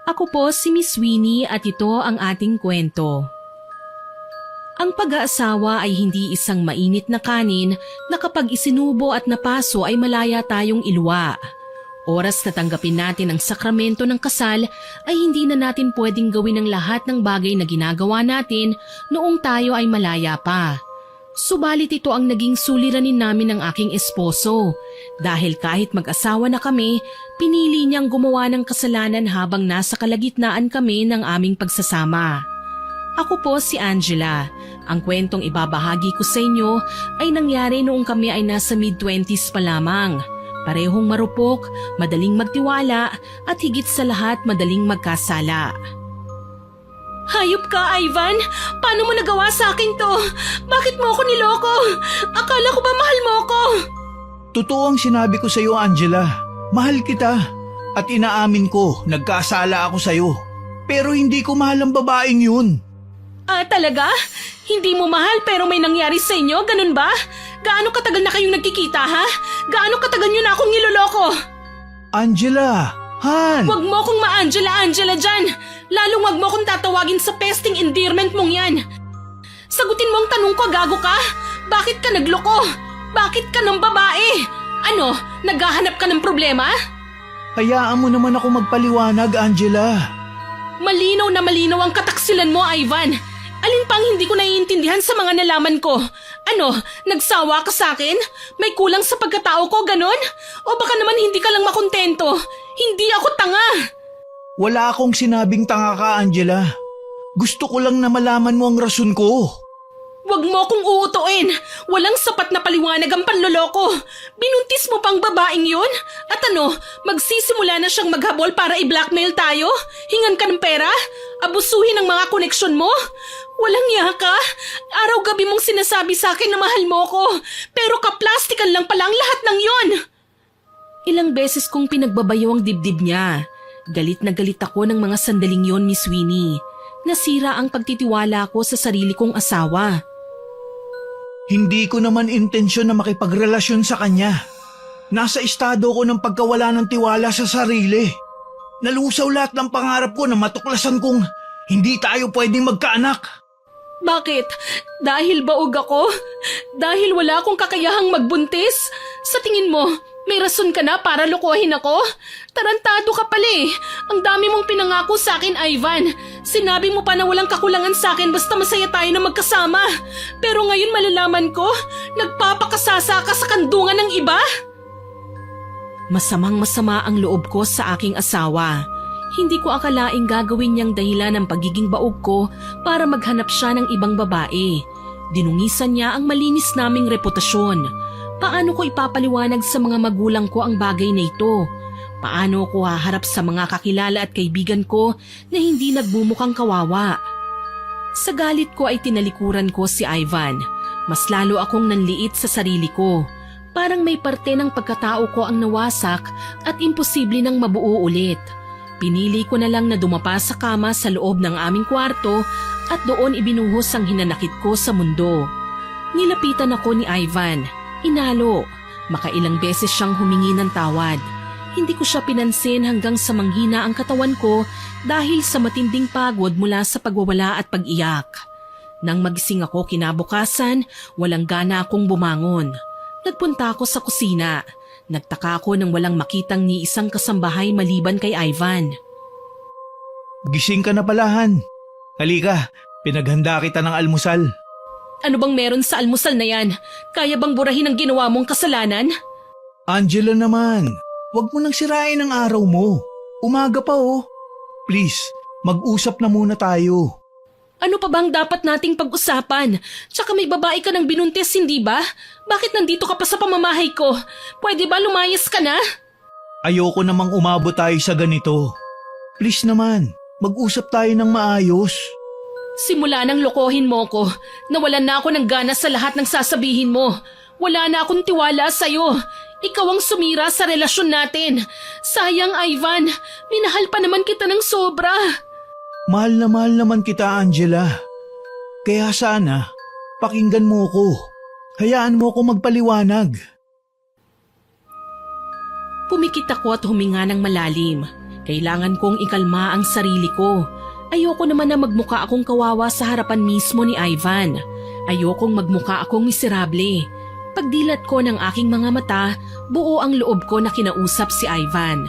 Ako po si Miss Winnie at ito ang ating kwento. Ang pag-aasawa ay hindi isang mainit na kanin na kapag isinubo at napaso ay malaya tayong ilwa. Oras na tanggapin natin ang sakramento ng kasal ay hindi na natin pwedeng gawin ang lahat ng bagay na ginagawa natin noong tayo ay malaya pa. Subalit ito ang naging suliranin namin ng aking esposo dahil kahit mag-asawa na kami, pinili niyang gumawa ng kasalanan habang nasa kalagitnaan kami ng aming pagsasama. Ako po si Angela. Ang kwentong ibabahagi ko sa inyo ay nangyari noong kami ay nasa mid-20s pa lamang. Parehong marupok, madaling magtiwala at higit sa lahat madaling magkasala. Hayop ka, Ivan! Paano mo nagawa sa akin to? Bakit mo ako niloko? Akala ko ba mahal mo ako? Totoo ang sinabi ko sa iyo, Angela. Mahal kita. At inaamin ko, nagkasala ako sa iyo. Pero hindi ko mahal ang babaeng yun. Ah, talaga? Hindi mo mahal pero may nangyari sa inyo? Ganun ba? Gaano katagal na kayong nagkikita, ha? Gaano katagal nyo na akong niloloko? Angela! Han! Huwag mo akong ma-Angela dyan! Lalong huwag mo akong tatawagin sa pesting endearment mong yan! Sagutin mo ang tanong ko, gago ka? Bakit ka nagloko? Bakit ka ng babae? Ano, naghahanap ka ng problema? Hayaan mo naman ako magpaliwanag, Angela. Malinaw na malinaw ang kataksilan mo, Ivan. Alin pang hindi ko naiintindihan sa mga nalaman ko? Ano, nagsawa ka sa akin? May kulang sa pagkatao ko, ganon? O baka naman hindi ka lang makontento? Hindi ako tanga! Wala akong sinabing tanga ka, Angela. Gusto ko lang na malaman mo ang rason ko. Huwag mo akong uutuin! Walang sapat na paliwanag ang panloloko! Binuntis mo pang babaeng yun? At ano, magsisimula na siyang maghabol para i-blackmail tayo? Hingan ka ng pera? Abusuhin ang mga koneksyon mo? Walang iya ka? Araw-gabi mong sinasabi sa akin na mahal mo ko, pero kaplastikan lang pala ang lahat ng yon! Ilang beses kong pinagbabayo ang dibdib niya. Galit na galit ako ng mga sandaling yon, Miss Winnie. Nasira ang pagtitiwala ko sa sarili kong asawa. Hindi ko naman intensyon na makipagrelasyon sa kanya. Nasa estado ko ng pagkawala ng tiwala sa sarili. Nalusaw lahat ng pangarap ko na matuklasan kong hindi tayo pwedeng magkaanak. Bakit? Dahil baog ako? Dahil wala akong kakayahang magbuntis? Sa tingin mo, may rason ka na para lokohin ako? Tarantado ka pala eh. Ang dami mong pinangako sa akin, Ivan. Sinabi mo pa na walang kakulangan sa akin basta masaya tayo na magkasama. Pero ngayon malalaman ko, nagpapakasasa ka sa kandungan ng iba? Masamang-masama ang loob ko sa aking asawa. Hindi ko akalaing gagawin niyang dahilan ng pagiging baog ko para maghanap siya ng ibang babae. Dinungisan niya ang malinis naming reputasyon. Paano ko ipapaliwanag sa mga magulang ko ang bagay na ito? Paano ko haharap sa mga kakilala at kaibigan ko na hindi nagbumukhang kawawa? Sa galit ko ay tinalikuran ko si Ivan. Mas lalo akong nanliit sa sarili ko. Parang may parte ng pagkatao ko ang nawasak at imposible nang mabuo ulit. Pinili ko na lang na dumapa sa kama sa loob ng aming kwarto at doon ibinuhos ang hinanakit ko sa mundo. Nilapitan ako ni Ivan. Inalo. Makailang beses siyang humingi ng tawad. Hindi ko siya pinansin hanggang sa manghina ang katawan ko dahil sa matinding pagod mula sa pagwawala at pag-iyak. Nang magising ako kinabukasan, walang gana akong bumangon. Nagpunta ako sa kusina. Nagtaka ako nang walang makitang ni isang kasambahay maliban kay Ivan. Gising ka na pala, Han. Halika, pinaghanda kita ng almusal. Ano bang meron sa almusal na yan? Kaya bang burahin ang ginawa mong kasalanan? Angela naman, wag mo nang sirain ang araw mo. Umaga pa oh. Please, mag-usap na muna tayo. Ano pa bang dapat nating pag-usapan? Tsaka may babae ka ng binuntis, hindi ba? Bakit nandito ka pa sa pamamahay ko? Pwede ba lumayas ka na? Ayoko namang umabot tayo sa ganito. Please naman, mag-usap tayo ng maayos. Simula nang lokohin mo ko, nawalan na ako ng gana sa lahat ng sasabihin mo. Wala na akong tiwala sa'yo. Ikaw ang sumira sa relasyon natin. Sayang, Ivan. Minahal pa naman kita ng sobra. Mahal naman kita, Angela. Kaya sana, pakinggan mo ko. Hayaan mo ko magpaliwanag. Pumikit ako at huminga ng malalim. Kailangan kong ikalma ang sarili ko. Ayoko naman na magmuka akong kawawa sa harapan mismo ni Ivan. Ayokong magmuka akong miserable. Pagdilat ko ng aking mga mata, buo ang loob ko na kinausap si Ivan.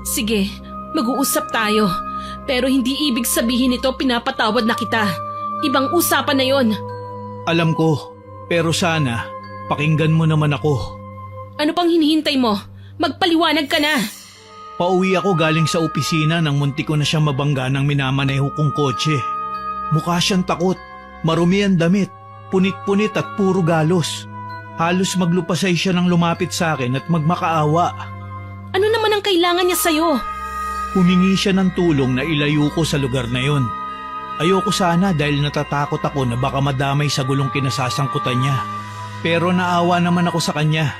Sige, mag-uusap tayo. Pero hindi ibig sabihin nito pinapatawad na kita. Ibang usapan na yon. Alam ko, pero sana, pakinggan mo naman ako. Ano pang hinihintay mo? Magpaliwanag ka na. Pauwi ako galing sa opisina nang munti ko na siyang mabangga ng minamaneho kong kotse. Mukha siyang takot, marumi ang damit, punit-punit at puro galos. Halos maglupasay siya nang lumapit sa akin at magmakaawa. Ano naman ang kailangan niya sa'yo? Humingi siya ng tulong na ilayo ko sa lugar na yon. Ayoko sana dahil natatakot ako na baka madamay sa gulong kinasasangkutan niya. Pero naawa naman ako sa kanya.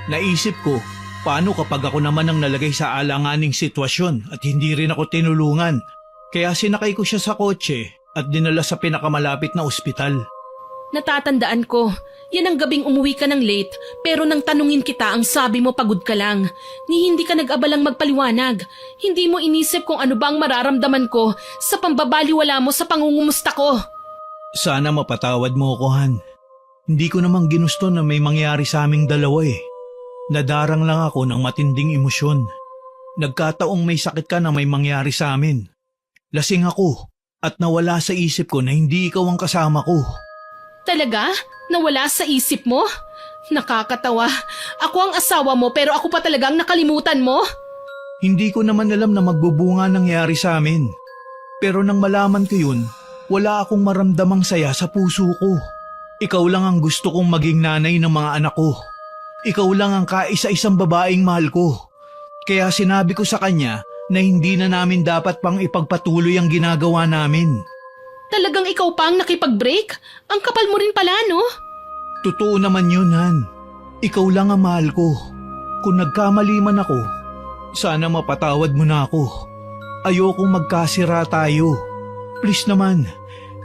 Naisip ko, paano kapag ako naman ang nalagay sa alanganing sitwasyon at hindi rin ako tinulungan? Kaya sinakay ko siya sa kotse at dinala sa pinakamalapit na ospital. Natatandaan ko, yan ang gabing umuwi ka ng late pero nang tanungin kita ang sabi mo pagod ka lang. Ni hindi ka nag-abalang magpaliwanag. Hindi mo inisip kung ano ba ang mararamdaman ko sa pambabaliwala mo sa pangungumusta ko. Sana mapatawad mo ako, Han. Hindi ko namang ginusto na may mangyari sa aming dalawa eh. Nadarang lang ako ng matinding emosyon. Nagkataong may sakit ka na may mangyari sa amin. Lasing ako at nawala sa isip ko na hindi ikaw ang kasama ko. Talaga? Nawala sa isip mo? Nakakatawa. Ako ang asawa mo pero ako pa talagang nakalimutan mo? Hindi ko naman alam na magbubunga nangyari sa amin. Pero nang malaman ko yun, wala akong maramdamang saya sa puso ko. Ikaw lang ang gusto kong maging nanay ng mga anak ko. Ikaw lang ang kaisa-isang babaeng mahal ko. Kaya sinabi ko sa kanya na hindi na namin dapat pang ipagpatuloy ang ginagawa namin. Talagang ikaw pa ang nakipag-break? Ang kapal mo rin pala, no? Totoo naman yun, Han. Ikaw lang ang mahal ko. Kung nagkamali man ako, sana mapatawad mo na ako. Ayokong magkasira tayo. Please naman,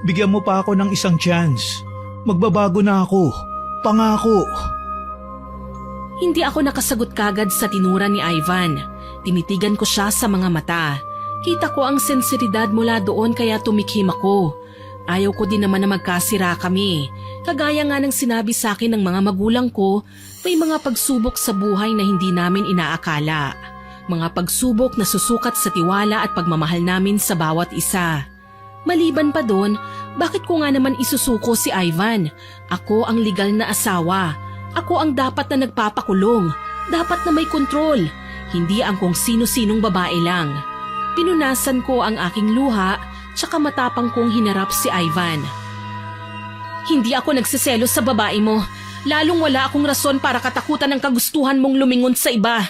bigyan mo pa ako ng isang chance. Magbabago na ako. Pangako. Hindi ako nakasagot kagad sa tinura ni Ivan. Tinitigan ko siya sa mga mata. Kita ko ang sensiridad mula doon kaya tumikhim ako. Ayaw ko din naman na magkasira kami. Kagaya nga ng sinabi sa akin ng mga magulang ko, may mga pagsubok sa buhay na hindi namin inaakala. Mga pagsubok na susukat sa tiwala at pagmamahal namin sa bawat isa. Maliban pa doon, bakit ko nga naman isusuko si Ivan? Ako ang legal na asawa. Ako ang dapat na nagpapakulong. Dapat na may kontrol. Hindi ang kung sino-sinong babae lang. Pinunasan ko ang aking luha tsaka matapang kong hinarap si Ivan. Hindi ako nagsiselo sa babae mo. Lalong wala akong rason para katakutan ng kagustuhan mong lumingon sa iba.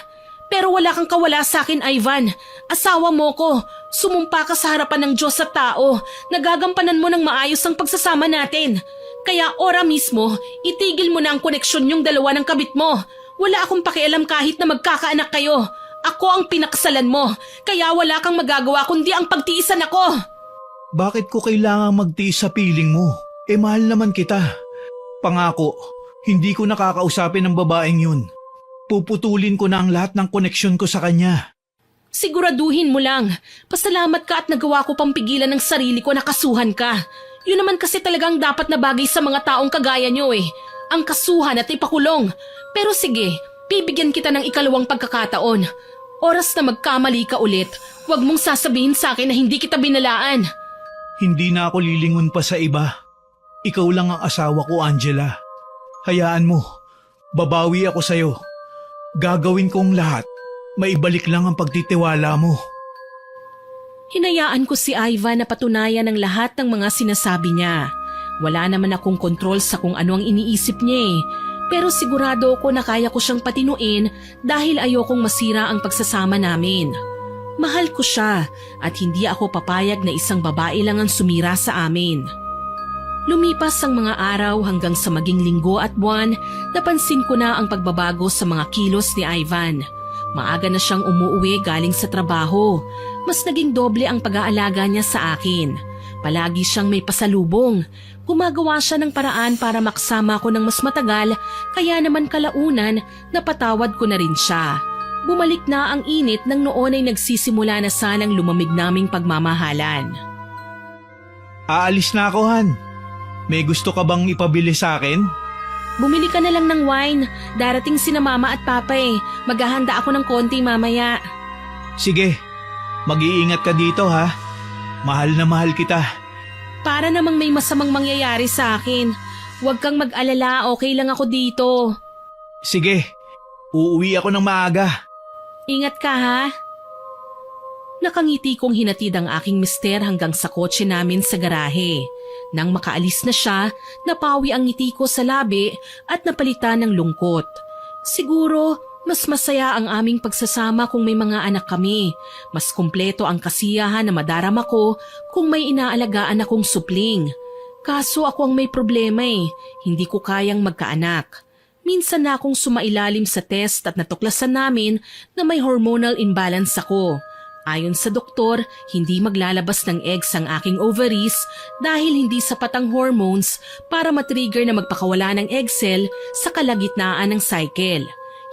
Pero wala kang kawala sa akin, Ivan. Asawa mo ko. Sumumpa ka sa harapan ng Diyos at tao. Nagagampanan mo ng maayos ang pagsasama natin. Kaya ora mismo, itigil mo na ang koneksyon yung dalawa ng kabit mo. Wala akong pakialam kahit na magkakaanak kayo. Ako ang pinakasalan mo, kaya wala kang magagawa kundi ang pagtiisan ako. Bakit ko kailangang magtiis sa piling mo? Mahal naman kita. Pangako, hindi ko nakakausapin ng babaeng yun. Puputulin ko na ang lahat ng koneksyon ko sa kanya. Siguraduhin mo lang. Pasalamat ka at nagawa ko pang pigilan ng sarili ko na kasuhan ka. Yun naman kasi talagang dapat na bagay sa mga taong kagaya nyo eh. Ang kasuhan at ipakulong. Pero sige, bibigyan kita ng ikalawang pagkakataon. Oras na magkamali ka ulit, huwag mong sasabihin sa akin na hindi kita binalaan. Hindi na ako lilingon pa sa iba. Ikaw lang ang asawa ko, Angela. Hayaan mo, babawi ako sa'yo. Gagawin kong lahat, maibalik lang ang pagtitiwala mo. Hinayaan ko si Ivan na patunayan ang lahat ng mga sinasabi niya. Wala naman akong kontrol sa kung ano ang iniisip niya eh. Pero sigurado ako na kaya ko siyang patinuin dahil ayokong masira ang pagsasama namin. Mahal ko siya at hindi ako papayag na isang babae lang ang sumira sa amin. Lumipas ang mga araw hanggang sa maging linggo at buwan, napansin ko na ang pagbabago sa mga kilos ni Ivan. Maaga na siyang umuuwi galing sa trabaho. Mas naging doble ang pag-aalaga niya sa akin. Palagi siyang may pasalubong. Gumagawa siya ng paraan para makasama ko ng mas matagal, kaya naman kalaunan napatawad ko na rin siya. Bumalik na ang init nang noon ay nagsisimula na sanang lumamig naming pagmamahalan. Aalis na ako, Han. May gusto ka bang ipabili sa akin? Bumili ka na lang ng wine. Darating sina mama at papa eh. Maghahanda ako ng konti mamaya. Sige, mag-iingat ka dito ha. Mahal na mahal kita. Para namang may masamang mangyayari sa akin. Huwag kang mag-alala, okay lang ako dito. Sige, uuwi ako ng maaga. Ingat ka ha. Nakangiti kong hinatid ang aking mister hanggang sa kotse namin sa garahe. Nang makaalis na siya, napawi ang ngiti ko sa labi at napalitan ng lungkot. Siguro, mas masaya ang aming pagsasama kung may mga anak kami. Mas kumpleto ang kasiyahan na madarama ko kung may inaalagaan akong supling. Kaso ako ang may problema eh, hindi ko kayang magkaanak. Minsan na akong sumailalim sa test at natuklasan namin na may hormonal imbalance ako. Ayon sa doktor, hindi maglalabas ng eggs ang aking ovaries dahil hindi sapat ang hormones para matrigger na magpakawala ng egg cell sa kalagitnaan ng cycle.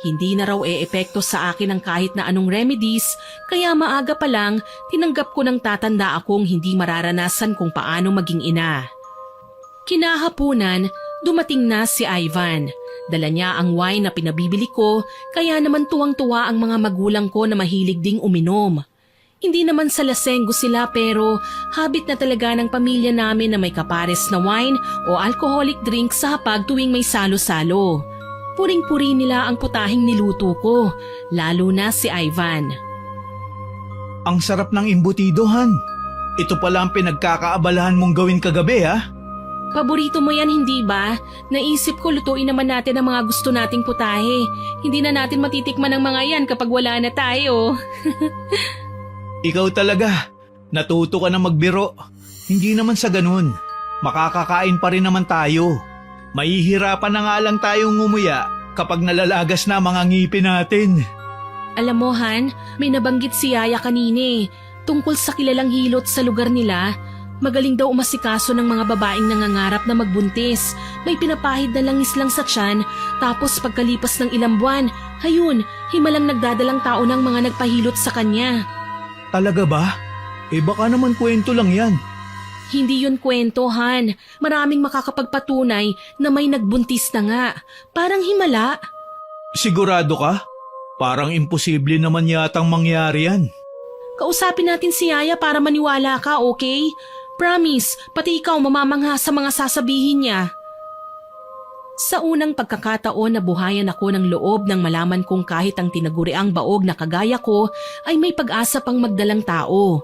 Hindi na raw epekto sa akin ang kahit na anong remedies, kaya maaga pa lang tinanggap ko ng tatanda akong hindi mararanasan kung paano maging ina. Kinahapunan, dumating na si Ivan. Dala niya ang wine na pinabibili ko, kaya naman tuwang-tuwa ang mga magulang ko na mahilig ding uminom. Hindi naman sa lasenggo sila pero habit na talaga ng pamilya namin na may kapares na wine o alcoholic drink sa hapag tuwing may salo-salo. Puring-puri nila ang putahing niluto ko, lalo na si Ivan. Ang sarap ng imbutido, Han. Ito pala ang pinagkakaabalahan mong gawin kagabi, ha? Paborito mo yan, hindi ba? Naisip ko lutuin naman natin ang mga gusto nating putahe. Hindi na natin matitikman ang mga yan kapag wala na tayo. Ikaw talaga. Natuto ka na magbiro. Hindi naman sa ganun. Makakakain pa rin naman tayo. Mahihirapan na nga lang tayong ngumuya kapag nalalagas na mga ngipin natin. Alam mo, Han, may nabanggit si Yaya kanine tungkol sa kilalang hilot sa lugar nila. Magaling daw umasikaso ng mga babaeng nangangarap na magbuntis. May pinapahid na langis lang sa tiyan, tapos pagkalipas ng ilang buwan, hayun, himalang nagdadalang tao ng mga nagpahilot sa kanya. Talaga ba? Baka naman kwento lang yan. Hindi yun kwento, Han. Maraming makakapagpatunay na may nagbuntis na nga. Parang himala. Sigurado ka? Parang imposible naman yatang mangyari yan. Kausapin natin si Yaya para maniwala ka, okay? Promise, pati ikaw mamamangha sa mga sasabihin niya. Sa unang pagkakataon nabuhayan ako ng loob nang malaman kong kahit ang tinaguriang baog na kagaya ko ay may pag-asa pang magdalang tao.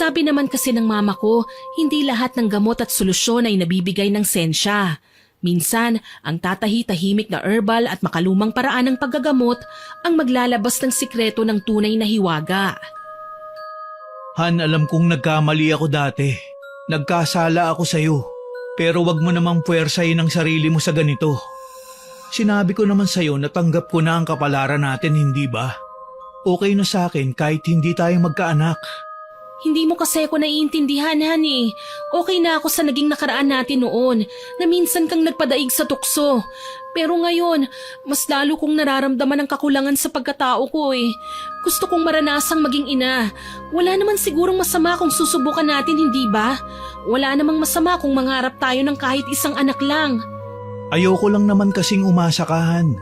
Sabi naman kasi ng mama ko, hindi lahat ng gamot at solusyon ay nabibigay ng sensya. Minsan, ang tatahi-tahimik na herbal at makalumang paraan ng paggagamot ang maglalabas ng sikreto ng tunay na hiwaga. Han, alam kong nagkamali ako dati. Nagkasala ako sa'yo. Pero wag mo namang puwersahin ang sarili mo sa ganito. Sinabi ko naman sa'yo na tanggap ko na ang kapalaran natin, hindi ba? Okay na sa akin kahit hindi tayo magkaanak. Hindi mo kasi ako naiintindihan, Han eh. Okay na ako sa naging nakaraan natin noon, na minsan kang nagpadaig sa tukso. Pero ngayon, mas lalo kong nararamdaman ang kakulangan sa pagkatao ko eh. Gusto kong maranasang maging ina. Wala naman sigurong masama kung susubukan natin, hindi ba? Wala namang masama kung mangarap tayo ng kahit isang anak lang. Ayoko lang naman kasing umasakahan.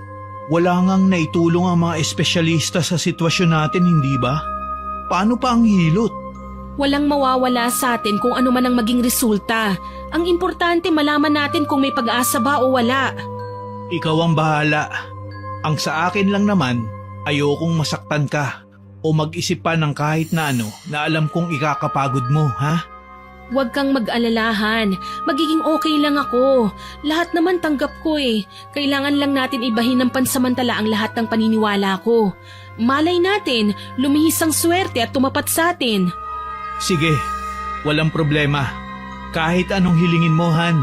Wala ngang naitulong ang mga espesyalista sa sitwasyon natin, hindi ba? Paano pa ang hilot? Walang mawawala sa atin kung ano man ang maging resulta. Ang importante malaman natin kung may pag-asa ba o wala. Ikaw ang bahala. Ang sa akin lang naman, ayokong masaktan ka o mag-isip pa ng kahit na ano na alam kong ikakapagod mo, ha? Huwag kang mag-alalahan. Magiging okay lang ako. Lahat naman tanggap ko eh. Kailangan lang natin ibahin ng pansamantala ang lahat ng paniniwala ko. Malay natin, lumihis ang swerte at tumapat sa atin. Sige, walang problema. Kahit anong hilingin mo, Han.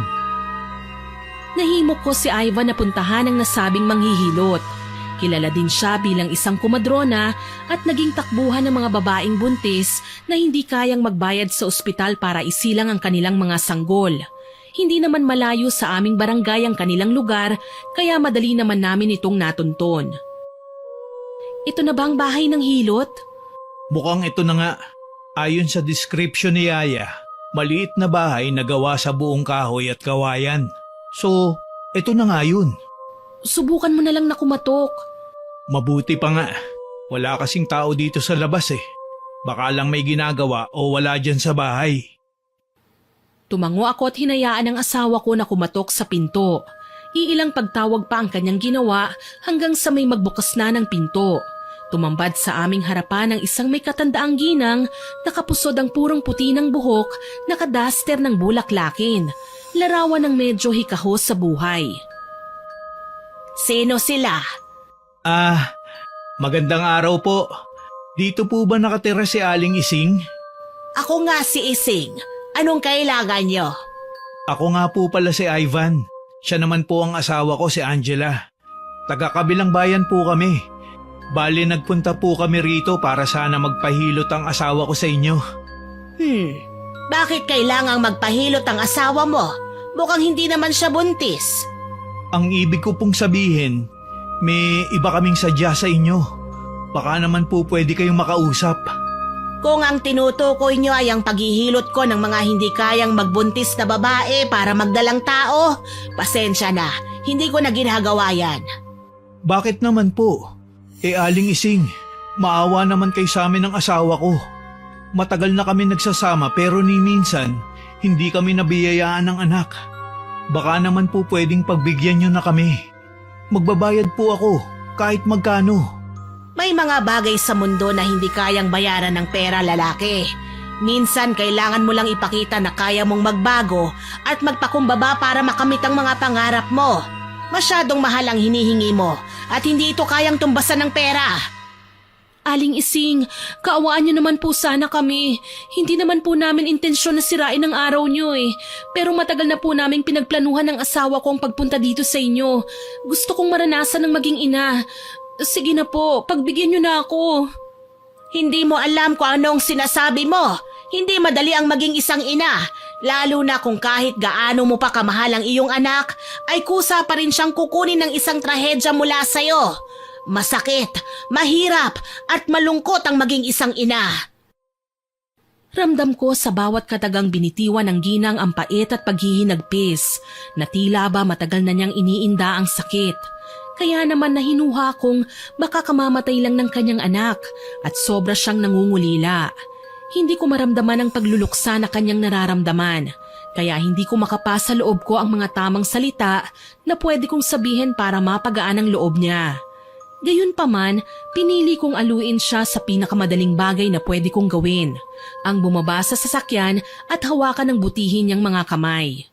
Nahimok ko si Ivan na puntahan ang nasabing manghihilot. Kilala din siya bilang isang kumadrona at naging takbuhan ng mga babaeng buntis na hindi kayang magbayad sa ospital para isilang ang kanilang mga sanggol. Hindi naman malayo sa aming barangay ang kanilang lugar kaya madali naman namin itong natunton. Ito na ba ang bahay ng hilot? Mukhang ito na nga. Ayon sa description ni Yaya, maliit na bahay na gawa sa buong kahoy at kawayan. So, ito na nga yun. Subukan mo na lang na kumatok. Mabuti pa nga. Wala kasing tao dito sa labas eh. Baka lang may ginagawa o wala dyan sa bahay. Tumango ako at hinayaan ang asawa ko na kumatok sa pinto. Iilang pagtawag pa ang kanyang ginawa hanggang sa may magbukas na ng pinto. Tumambad sa aming harapan ang isang may katandaang ginang, nakapusod ang purong puti ng buhok, nakadaster ng bulaklakin. Larawan ng medyo hikahos sa buhay. Sino sila? Magandang araw po. Dito po ba nakatira si Aling Ising? Ako nga si Ising. Anong kailangan nyo? Ako nga po pala si Ivan. Siya naman po ang asawa ko si Angela. Taga-kabilang bayan po kami. Bali nagpunta po kami rito para sana magpahilot ang asawa ko sa inyo. Bakit kailangang magpahilot ang asawa mo? Mukhang hindi naman siya buntis. Ang ibig ko pong sabihin, may iba kaming sadya sa inyo. Baka naman po pwede kayong makausap. Kung ang tinutukoy nyo ay ang paghihilot ko ng mga hindi kayang magbuntis na babae para magdalang tao, pasensya na, hindi ko na ginagawa yan. Bakit naman po? Aling Ising, maawa naman kay sa amin ng asawa ko. Matagal na kami nagsasama pero ni minsan, hindi kami nabiyayaan ng anak. Baka naman po pwedeng pagbigyan nyo na kami. Magbabayad po ako, kahit magkano. May mga bagay sa mundo na hindi kayang bayaran ng pera, lalaki. Minsan kailangan mo lang ipakita na kaya mong magbago at magpakumbaba para makamit ang mga pangarap mo. Masyadong mahal ang hinihingi mo at hindi ito kayang tumbasan ng pera. Aling Ising, kaawaan niyo naman po sana kami. Hindi naman po namin intensyon na sirain ang araw niyo eh. Pero matagal na po naming pinagplanuhan ng asawa ko ang pagpunta dito sa inyo. Gusto kong maranasan ng maging ina. Sige na po, pagbigyan niyo na ako. Hindi mo alam kung anong sinasabi mo. Hindi madali ang maging isang ina. Lalo na kung kahit gaano mo pa kamahal ang iyong anak, ay kusa pa rin siyang kukunin ng isang trahedya mula sa'yo. Masakit, mahirap, at malungkot ang maging isang ina. Ramdam ko sa bawat katagang binitiwan ng ginang ang pait at paghihinagpis, na tila ba matagal na niyang iniinda ang sakit. Kaya naman nahinuha kong baka kamamatay lang ng kanyang anak at sobra siyang nangungulila. Hindi ko maramdaman ang pagluluksa na kanyang nararamdaman, kaya hindi ko makapasa loob ko ang mga tamang salita na pwede kong sabihin para mapagaan ang loob niya. Gayunpaman, pinili kong aluin siya sa pinakamadaling bagay na pwede kong gawin, ang bumaba sa sasakyan at hawakan ng butihin niyang mga kamay.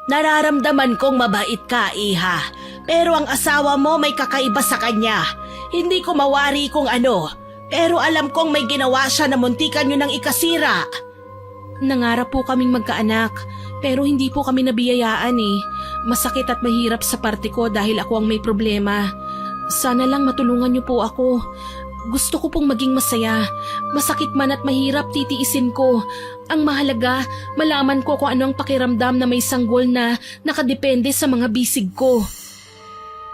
Nararamdaman kong mabait ka, Iha, pero ang asawa mo may kakaiba sa kanya. Hindi ko mawari kung ano. Pero alam kong may ginawa siya na muntikan nyo ng ikasira. Nangarap po kaming magkaanak, pero hindi po kami nabiyayaan eh. Masakit at mahirap sa parte ko dahil ako ang may problema. Sana lang matulungan niyo po ako. Gusto ko pong maging masaya. Masakit man at mahirap, titiisin ko. Ang mahalaga, malaman ko kung ano ang pakiramdam na may sanggol na nakadepende sa mga bisig ko.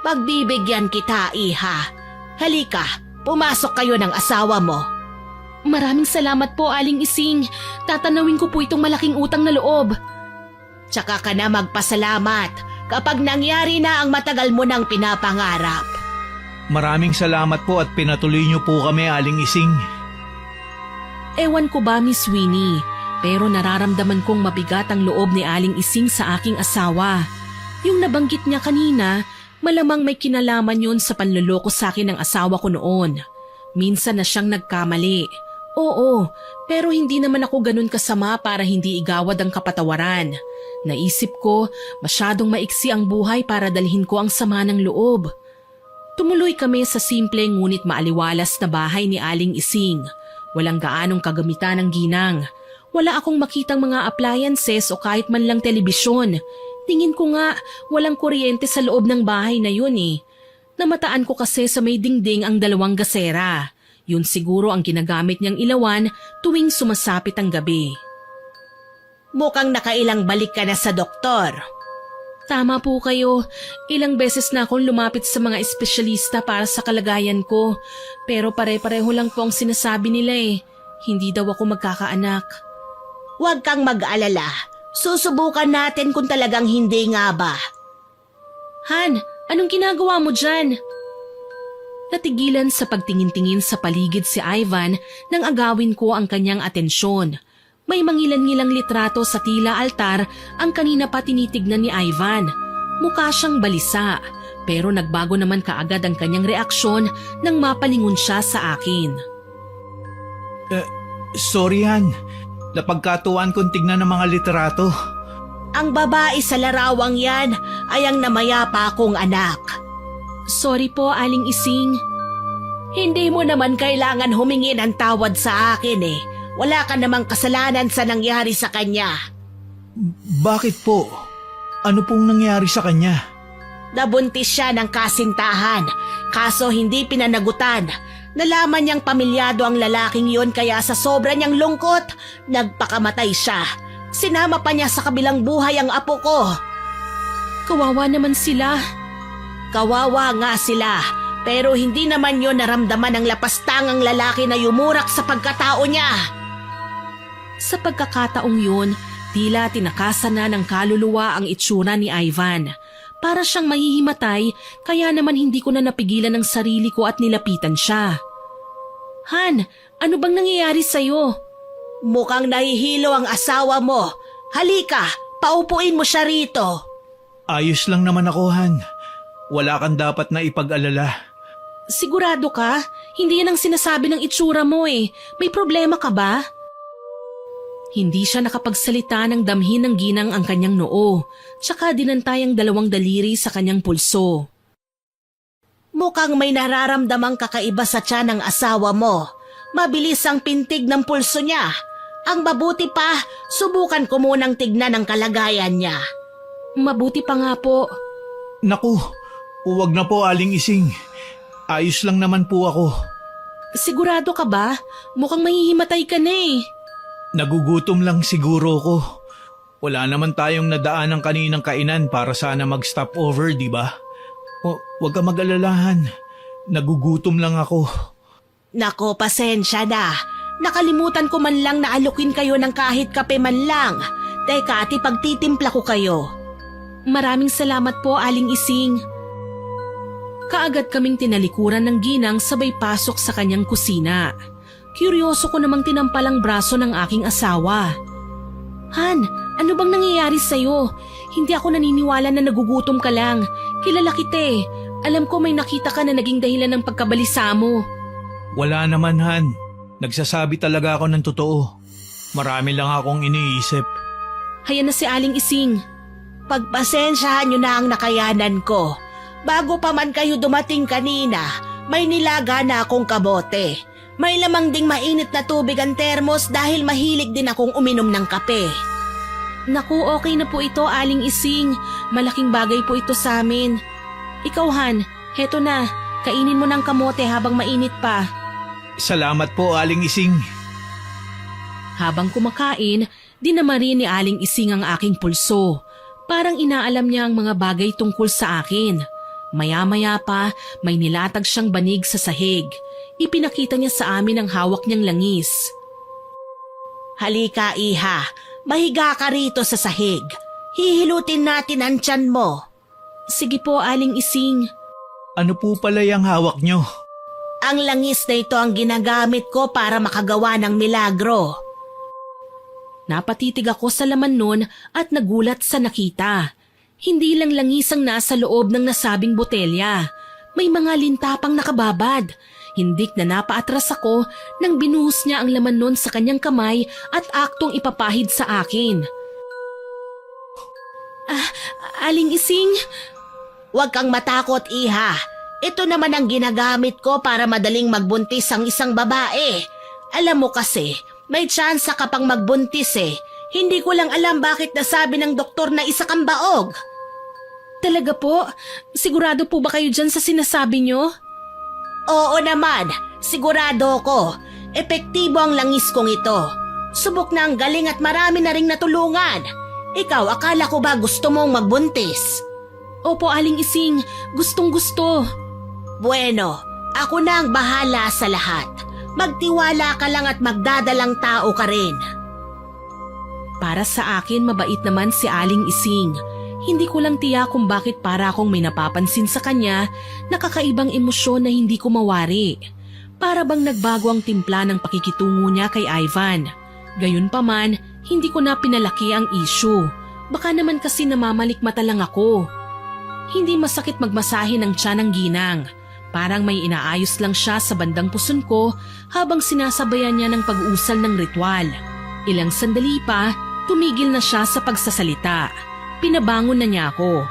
Pagbibigyan kita, Iha. Halika, pumasok kayo ng asawa mo. Maraming salamat po, Aling Ising. Tatanawin ko po itong malaking utang na loob. Tsaka ka na magpasalamat kapag nangyari na ang matagal mo nang pinapangarap. Maraming salamat po at pinatuloy niyo po kami, Aling Ising. Ewan ko ba, Miss Winnie, pero nararamdaman kong mabigat ang loob ni Aling Ising sa aking asawa. Yung nabanggit niya kanina, malamang may kinalaman yun sa panloloko sa akin ng asawa ko noon. Minsan na siyang nagkamali. Oo, pero hindi naman ako ganun kasama para hindi igawad ang kapatawaran. Naisip ko, masyadong maiksi ang buhay para dalhin ko ang sama ng loob. Tumuloy kami sa simple ngunit maaliwalas na bahay ni Aling Ising. Walang gaanong kagamitan ng ginang. Wala akong makitang mga appliances o kahit man lang telebisyon. Tingin ko nga, walang kuryente sa loob ng bahay na yun eh. Namataan ko kasi sa may dingding ang 2 gasera. Yun siguro ang ginagamit niyang ilawan tuwing sumasapit ang gabi. Mukhang nakailang balik ka na sa doktor. Tama po kayo. Ilang beses na akong lumapit sa mga espesyalista para sa kalagayan ko. Pero pare-pareho lang po ang sinasabi nila eh. Hindi daw ako magkakaanak. Huwag kang mag-alala. Susubukan natin kung talagang hindi nga ba. Han, anong ginagawa mo dyan? Natigilan sa pagtingin-tingin sa paligid si Ivan nang agawin ko ang kanyang atensyon. May mangilan-ngilang litrato sa tila altar ang kanina pa tinitignan ni Ivan. Mukha siyang balisa, pero nagbago naman kaagad ang kanyang reaksyon nang mapalingon siya sa akin. Sorry Han, napagkatuwaan kong tignan ng mga literato. Ang babae sa larawang yan ay ang namayapa kong anak. Sorry po, Aling Ising. Hindi mo naman kailangan humingi ng tawad sa akin eh. Wala ka namang kasalanan sa nangyari sa kanya. Bakit po? Ano pong nangyari sa kanya? Nabuntis siya ng kasintahan, kaso hindi pinanagutan. Nalaman niyang pamilyado ang lalaking yon kaya sa sobra niyang lungkot, nagpakamatay siya. Sinama pa niya sa kabilang buhay ang apo ko. Kawawa naman sila. Kawawa nga sila, pero hindi naman yon naramdaman ng lapastangang lalaki na yumurak sa pagkatao niya. Sa pagkakataong yun, tila tinakasan na ng kaluluwa ang itsura ni Ivan. Para siyang mahihimatay, kaya naman hindi ko na napigilan ang sarili ko at nilapitan siya. Han, ano bang nangyayari sa'yo? Mukhang nahihilo ang asawa mo. Halika, paupuin mo siya rito. Ayos lang naman ako Han. Wala kang dapat na ipag-alala. Sigurado ka? Hindi yan ang sinasabi ng itsura mo eh. May problema ka ba? Hindi siya nakapagsalita ng damhin ng ginang ang kanyang noo, tsaka dinantay ang dalawang daliri sa kanyang pulso. Mukhang may nararamdamang kakaiba sa tiyan ng asawa mo. Mabilis ang pintig ng pulso niya. Ang mabuti pa, subukan ko munang tignan ang kalagayan niya. Mabuti pa nga po. Naku, huwag na po Aling Ising. Ayos lang naman po ako. Sigurado ka ba? Mukhang mahihimatay ka na eh. Nagugutom lang siguro ko. Wala naman tayong nadaan ng kaninang kainan para sana mag-stop over, di ba? Huwag ka mag-alalahan. Nagugutom lang ako. Nako, pasensya na. Nakalimutan ko man lang na alukin kayo ng kahit kape man lang. Teka, pagtitimpla ko kayo. Maraming salamat po, Aling Ising. Kaagad kaming tinalikuran ng ginang sabay pasok sa kanyang kusina. Kuryoso ko namang tinampal ang braso ng aking asawa. Han, ano bang nangyayari sa'yo? Hindi ako naniniwala na nagugutom ka lang. Kilala kita eh. Alam ko may nakita ka na naging dahilan ng pagkabalisa mo. Wala naman Han. Nagsasabi talaga ako ng totoo. Marami lang akong iniisip. Hayan na si Aling Ising. Pagpasensyahan nyo na ang nakayanan ko. Bago pa man kayo dumating kanina, may nilaga na akong kabote. May lamang ding mainit na tubig ang termos dahil mahilig din akong uminom ng kape. Naku, okay na po ito, Aling Ising. Malaking bagay po ito sa amin. Ikaw, Han, heto na. Kainin mo ng kamote habang mainit pa. Salamat po Aling Ising. Habang kumakain, dinamarin ni Aling Ising ang aking pulso. Parang inaalam niya ang mga bagay tungkol sa akin. Maya-maya pa, may nilatag siyang banig sa sahig. Ipinakita niya sa amin ang hawak niyang langis. Halika, iha. Mahiga ka rito sa sahig. Hihilutin natin ang tiyan mo. Sige po, Aling Ising. Ano po pala yung hawak nyo? Ang langis na ito ang ginagamit ko para makagawa ng milagro. Napatitig ako sa laman nun at nagulat sa nakita. Hindi lang langis ang nasa loob ng nasabing botelya. May mga lintapang nakababad. Hindik na napaatras ako nang binuhos niya ang laman nun sa kanyang kamay at aktong ipapahid sa akin. Aling Ising? Huwag kang matakot, iha. Ito naman ang ginagamit ko para madaling magbuntis ang isang babae. Alam mo kasi, may tsansa ka pang magbuntis eh. Hindi ko lang alam bakit nasabi ng doktor na isa kang baog. Talaga po? Sigurado po ba kayo dyan sa sinasabi nyo? Oo naman, sigurado ko. Epektibo ang langis kong ito. Subok na ang galing at marami na ring natulungan. Ikaw, akala ko ba gusto mong magbuntis? Opo, Aling Ising. Gustong gusto. Bueno, ako na ang bahala sa lahat. Magtiwala ka lang at magdadalang tao ka rin. Para sa akin, mabait naman si Aling Ising. Hindi ko lang tiyak kung bakit para akong may napapansin sa kanya na kakaibang emosyon na hindi ko mawari. Para bang nagbago ang timpla ng pakikitungo niya kay Ivan. Gayunpaman, hindi ko na pinalaki ang issue. Baka naman kasi namamalikmata lang ako. Hindi masakit magmasahe ng tiyan ng ginang. Parang may inaayos lang siya sa bandang puson ko habang sinasabayan niya ng pag-uusal ng ritual. Ilang sandali pa, tumigil na siya sa pagsasalita. Pinabangon na niya ako.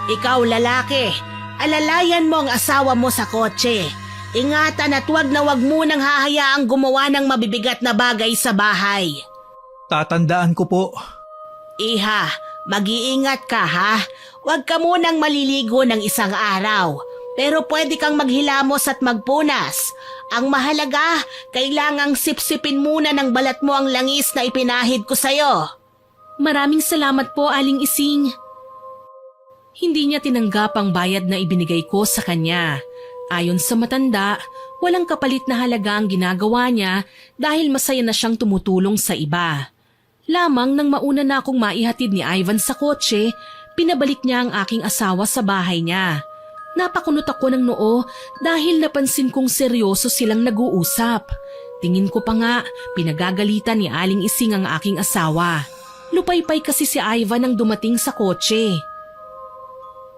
Ikaw lalaki, alalayan mo ang asawa mo sa kotse. Ingatan at wag na wag mo nang hahayaang gumawa ng mabibigat na bagay sa bahay. Tatandaan ko po. Iha, mag-iingat ka ha. Huwag ka munang maliligo ng isang araw. Pero pwede kang maghilamos at magpunas. Ang mahalaga, kailangang sipsipin muna ng balat mo ang langis na ipinahid ko sa'yo. Maraming salamat po, Aling Ising. Hindi niya tinanggap ang bayad na ibinigay ko sa kanya. Ayon sa matanda, walang kapalit na halaga ang ginagawa niya dahil masaya na siyang tumutulong sa iba. Lamang nang mauna na akong maihatid ni Ivan sa kotse, pinabalik niya ang aking asawa sa bahay niya. Napakunot ako ng noo dahil napansin kong seryoso silang nag-uusap. Tingin ko pa nga, pinagagalitan ni Aling Ising ang aking asawa. Lupaypay kasi si Ivan nang dumating sa kotse.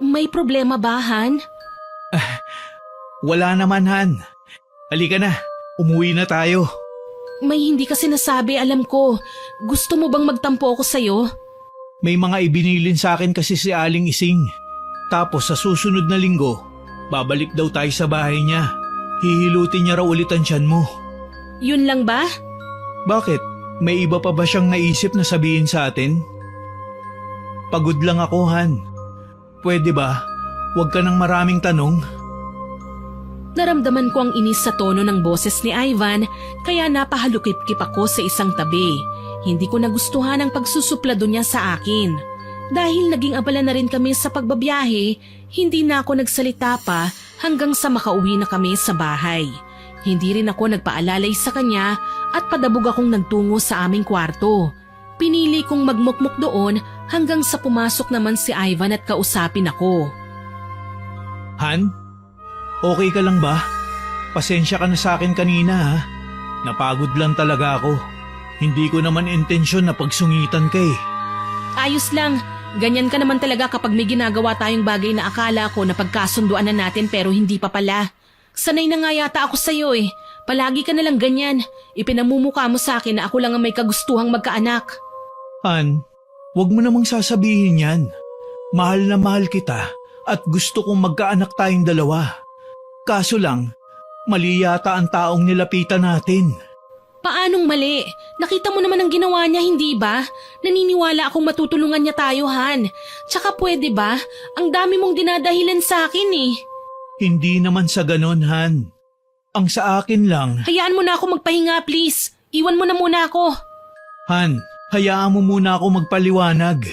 May problema ba, Han? Wala naman, Han. Halika na, umuwi na tayo. May hindi kasi nasabi, alam ko. Gusto mo bang magtampo ako sa'yo? May mga ibinilin sa akin kasi si Aling Ising. Tapos sa susunod na linggo, babalik daw tayo sa bahay niya. Hihilutin niya raw ulit ang tiyan mo. Yun lang ba? Bakit? May iba pa ba siyang naisip na sabihin sa atin? Pagod lang ako, Han. Pwede ba? Huwag ka ng maraming tanong. Naramdaman ko ang inis sa tono ng boses ni Ivan kaya napahalukip-kip ako sa isang tabi. Hindi ko nagustuhan ang pagsusuplado niya sa akin. Dahil naging abala na rin kami sa pagbabiyahe, hindi na ako nagsalita pa hanggang sa makauwi na kami sa bahay. Hindi rin ako nagpaalalay sa kanya at padabog akong nagtungo sa aming kwarto. Pinili kong magmukmuk doon hanggang sa pumasok naman si Ivan at kausapin ako. Han? Okay ka lang ba? Pasensya ka na sa akin kanina ha. Napagod lang talaga ako. Hindi ko naman intensyon na pagsungitan ka eh. Ayos lang. Ganyan ka naman talaga kapag may ginagawa tayong bagay na akala ko na pagkasunduan na natin pero hindi pa pala. Sanay na nga yata ako sa'yo eh. Palagi ka nalang ganyan. Ipinamumukha mo sa akin na ako lang ang may kagustuhang magkaanak. Han, wag mo namang sasabihin yan. Mahal na mahal kita at gusto kong magkaanak tayong dalawa. Kaso lang, mali yata ang taong nilapitan natin. Paanong mali? Nakita mo naman ang ginawa niya, hindi ba? Naniniwala akong matutulungan niya tayo, Han. Tsaka pwede ba? Ang dami mong dinadahilan sa akin eh. Hindi naman sa ganon, Han. Ang sa akin lang. Hayaan mo na ako magpahinga, please. Iwan mo na muna ako. Han, hayaan mo muna ako magpaliwanag.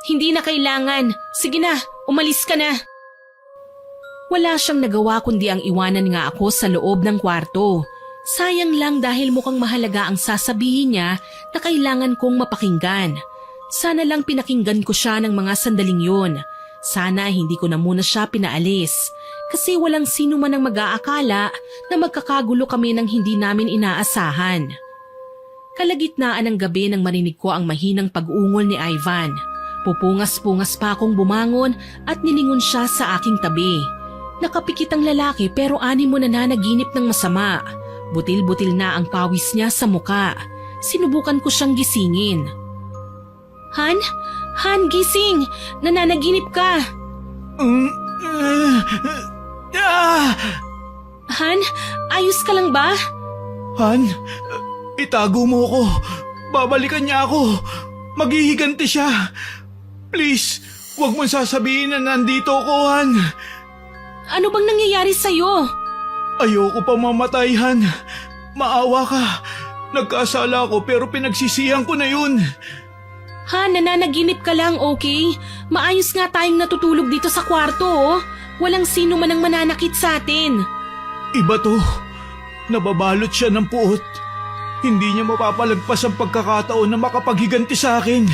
Hindi na kailangan. Sige na, umalis ka na. Wala siyang nagawa kundi ang iwanan nga ako sa loob ng kwarto. Sayang lang dahil mukhang mahalaga ang sasabihin niya na kailangan kong mapakinggan. Sana lang pinakinggan ko siya ng mga sandaling yun. Sana hindi ko na muna siya pinaalis. Kasi walang sino man ang mag-aakala na magkakagulo kami ng hindi namin inaasahan. Kalagitnaan ng gabi nang marinig ko ang mahinang pag-ungol ni Ivan. Pupungas-pungas pa akong bumangon at nilingon siya sa aking tabi. Nakapikit ang lalaki pero animo na nanaginip ng masama. Butil-butil na ang pawis niya sa muka. Sinubukan ko siyang gisingin. Han? Han, gising! Nananaginip ka! Han, ayos ka lang ba? Han, itago mo ko. Babalikan niya ako. Maghihiganti siya. Please, huwag mo sasabihin na nandito ako, Han. Ano bang nangyayari sa'yo? Ayoko pa mamatay, Han. Maawa ka. Nagkasala ako pero pinagsisihan ko na yun. Han, nananaginip ka lang, okay? Maayos nga tayong natutulog dito sa kwarto, oh. Walang sino man ang mananakit sa atin. Iba to. Nababalot siya ng puot. Hindi niya mapapalagpas ang pagkakataon na makapaghiganti sa akin.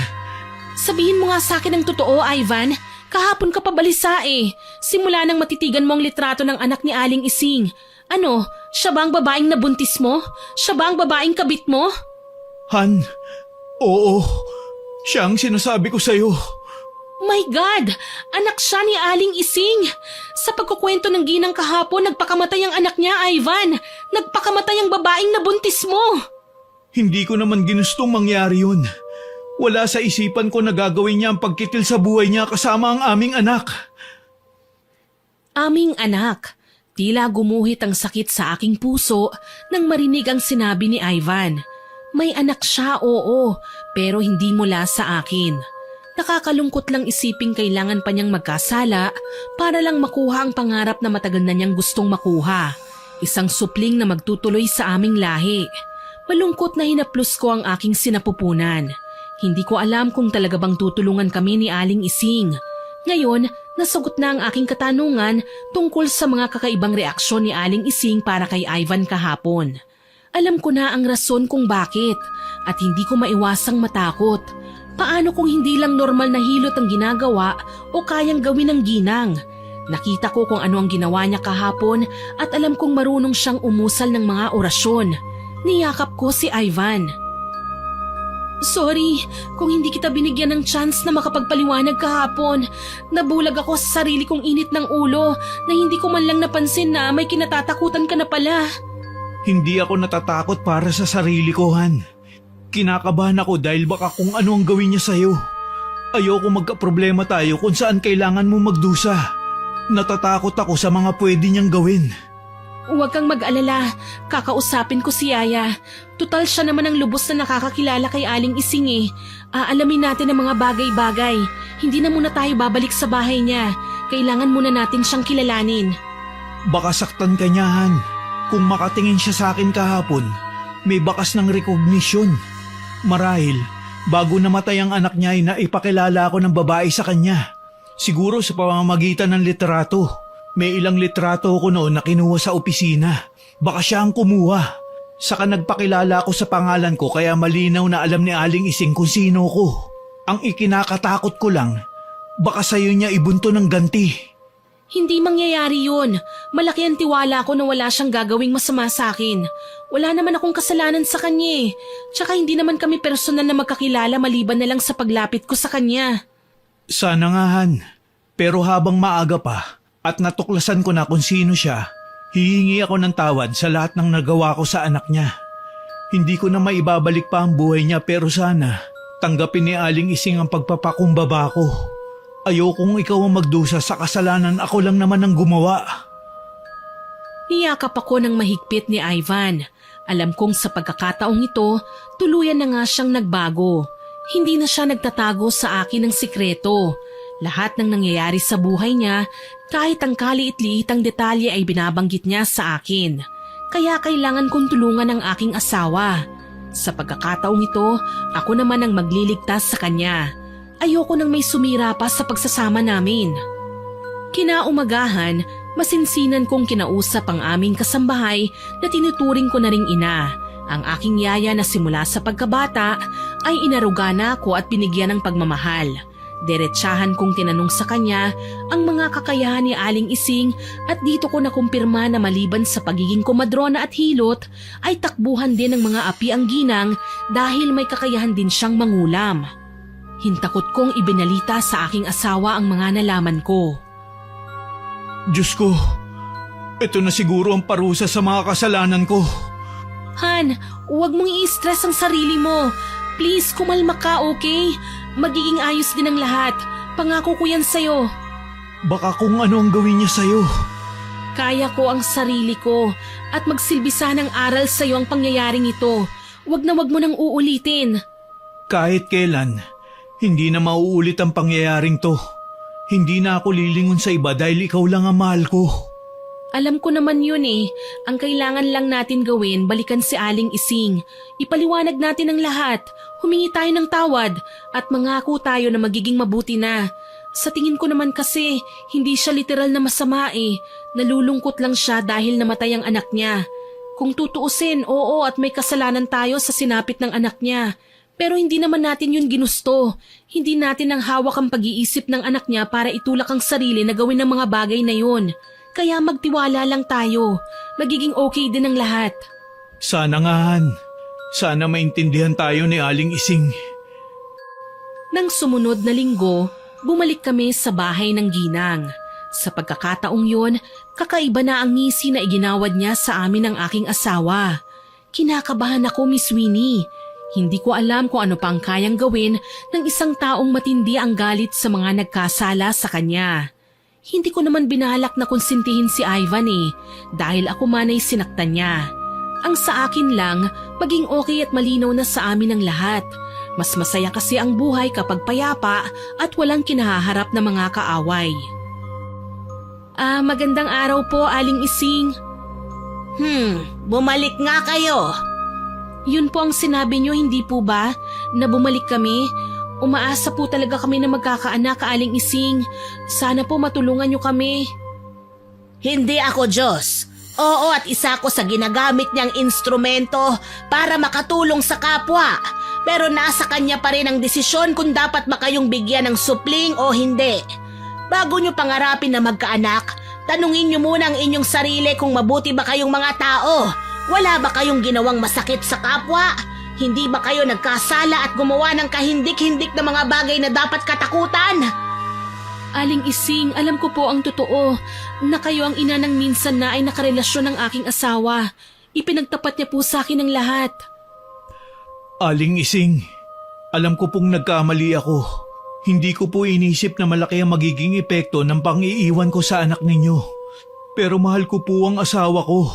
Sabihin mo nga sa akin ang totoo, Ivan. Kahapon ka pa balisa eh. Simula nang matitigan mo ang litrato ng anak ni Aling Ising. Ano, siya ba ang babaeng nabuntis mo? Siya ba ang babaeng kabit mo? Han, oo. Siya ang sinasabi ko sa'yo. My God! Anak siya ni Aling Ising! Sa pagkukwento ng ginang kahapon, nagpakamatay ang anak niya, Ivan! Nagpakamatay ang babaeng nabuntis mo! Hindi ko naman ginustong mangyari yun. Wala sa isipan ko na gagawin niya ang pagkitil sa buhay niya kasama ang aming anak. Aming anak. Tila gumuhit ang sakit sa aking puso nang marinig ang sinabi ni Ivan. May anak siya, oo, pero hindi mula sa akin. Nakakalungkot lang isiping kailangan pa niyang magkasala para lang makuha ang pangarap na matagal na niyang gustong makuha. Isang supling na magtutuloy sa aming lahi. Malungkot na hinaplos ko ang aking sinapupunan. Hindi ko alam kung talaga bang tutulungan kami ni Aling Ising. Ngayon, nasagot na ang aking katanungan tungkol sa mga kakaibang reaksyon ni Aling Ising para kay Ivan kahapon. Alam ko na ang rason kung bakit at hindi ko maiwasang matakot. Paano kung hindi lang normal na hilot ang ginagawa o kayang gawin ng ginang? Nakita ko kung ano ang ginawa niya kahapon at alam kong marunong siyang umusal ng mga orasyon. Niyakap ko si Ivan. Sorry kung hindi kita binigyan ng chance na makapagpaliwanag kahapon. Nabulag ako sa sarili kong init ng ulo na hindi ko man lang napansin na may kinatatakutan ka na pala. Hindi ako natatakot para sa sarili ko, Han. Kinakabahan ako dahil baka kung ano ang gawin niya sa'yo. Ayoko magkaproblema tayo kung saan kailangan mo magdusa. Natatakot ako sa mga pwede niyang gawin. Huwag kang mag-alala, kakausapin ko si Yaya. Tutal siya naman ang lubos na nakakakilala kay Aling Ising eh. Aalamin natin ang mga bagay-bagay. Hindi na muna tayo babalik sa bahay niya. Kailangan muna natin siyang kilalanin. Baka saktan ka niya, Han. Kung makatingin siya sa akin kahapon, may bakas ng recognition. Marahil, bago namatay ang anak niya ay naipakilala ako ng babae sa kanya. Siguro sa pamamagitan ng litrato. May ilang litrato ko noon na kinuha sa opisina. Baka siya ang kumuha. Saka nagpakilala ako sa pangalan ko kaya malinaw na alam ni Aling Ising kung sino ko. Ang ikinakatakot ko lang, baka sa'yo niya ibunto ng ganti. Hindi mangyayari yun. Malaki ang tiwala ko na wala siyang gagawing masama sa akin. Wala naman akong kasalanan sa kanya eh. Tsaka hindi naman kami personal na magkakilala maliban na lang sa paglapit ko sa kanya. Sana nga, Han. Pero habang maaga pa at natuklasan ko na kung sino siya, hihingi ako ng tawad sa lahat ng nagawa ko sa anak niya. Hindi ko na maibabalik pa ang buhay niya pero sana tanggapin ni Aling Ising ang pagpapakumbaba ko. Ayokong ikaw ang magdusa sa kasalanan, ako lang naman ang gumawa. Niyakap ako ng mahigpit ni Ivan. Alam kong sa pagkakataong ito, tuluyan na nga siyang nagbago. Hindi na siya nagtatago sa akin ng sikreto. Lahat ng nangyayari sa buhay niya, kahit ang kaliit-liitang detalye ay binabanggit niya sa akin. Kaya kailangan kong tulungan ang aking asawa. Sa pagkakataong ito, ako naman ang magliligtas sa kanya. Ayoko nang may sumira pa sa pagsasama namin. Kinaumagahan, masinsinan kong kinausap ang aming kasambahay na tinuturing ko na ring ina. Ang aking yaya na simula sa pagkabata ay inaruga na ako at binigyan ng pagmamahal. Diretsahan kong tinanong sa kanya ang mga kakayahan ni Aling Ising at dito ko nakumpirma na maliban sa pagiging komadrona at hilot ay takbuhan din ng mga api ang ginang dahil may kakayahan din siyang mangulam. Hintakot kong ibinalita sa aking asawa ang mga nalaman ko. Diyos ko, ito na siguro ang parusa sa mga kasalanan ko. Han, huwag mong i-stress ang sarili mo. Please, kumalma ka, okay? Magiging ayos din ang lahat. Pangako ko yan sa'yo. Baka kung ano ang gawin niya sa'yo. Kaya ko ang sarili ko at magsilbisa ng aral sa'yo ang pangyayaring ito. Wag na wag mo nang uulitin. Kahit kailan, hindi na mauulit ang pangyayaring to. Hindi na ako lilingon sa iba dahil ikaw lang ang mahal ko. Alam ko naman yun eh. Ang kailangan lang natin gawin, balikan si Aling Ising. Ipaliwanag natin ang lahat. Humingi tayo ng tawad at mangako tayo na magiging mabuti na. Sa tingin ko naman kasi, hindi siya literal na masama eh. Nalulungkot lang siya dahil namatay ang anak niya. Kung tutuusin, oo at may kasalanan tayo sa sinapit ng anak niya. Pero hindi naman natin yun ginusto. Hindi natin ang hawak ang pag-iisip ng anak niya para itulak ang sarili na gawin ng mga bagay na yun. Kaya magtiwala lang tayo. Magiging okay din ang lahat. Sana nga, Han. Sana maintindihan tayo ni Aling Ising. Nang sumunod na linggo, bumalik kami sa bahay ng ginang. Sa pagkakataong yun, kakaiba na ang ngisi na iginawad niya sa amin ng aking asawa. Kinakabahan ako, Miss Winnie. Hindi ko alam kung ano pa ang kayang gawin ng isang taong matindi ang galit sa mga nagkasala sa kanya. Hindi ko naman binalak na konsintihin si Ivan dahil ako man ay sinaktan niya. Ang sa akin lang, maging okay at malinaw na sa amin ang lahat. Mas masaya kasi ang buhay kapag payapa at walang kinahaharap na mga kaaway. Magandang araw po, Aling Ising. Bumalik nga kayo. Yun po ang sinabi niyo, hindi po ba? Na bumalik kami? Umaasa po talaga kami na magkakaanak, Aling Ising. Sana po matulungan niyo kami. Hindi ako Diyos. Oo, at isa ko sa ginagamit niyang instrumento para makatulong sa kapwa. Pero nasa kanya pa rin ang desisyon kung dapat ba kayong bigyan ng supling o hindi. Bago niyo pangarapin na magkaanak, tanungin niyo muna ang inyong sarili kung mabuti ba kayong mga tao. Wala ba kayong ginawang masakit sa kapwa? Hindi ba kayo nagkasala at gumawa ng kahindik-hindik na mga bagay na dapat katakutan? Aling Ising, alam ko po ang totoo na kayo ang ina ng minsan na ay nakarelasyon ng aking asawa. Ipinagtapat niya po sa akin ang lahat. Aling Ising, alam ko pong nagkamali ako. Hindi ko po inisip na malaki ang magiging epekto ng pang-iiwan ko sa anak ninyo. Pero mahal ko po ang asawa ko.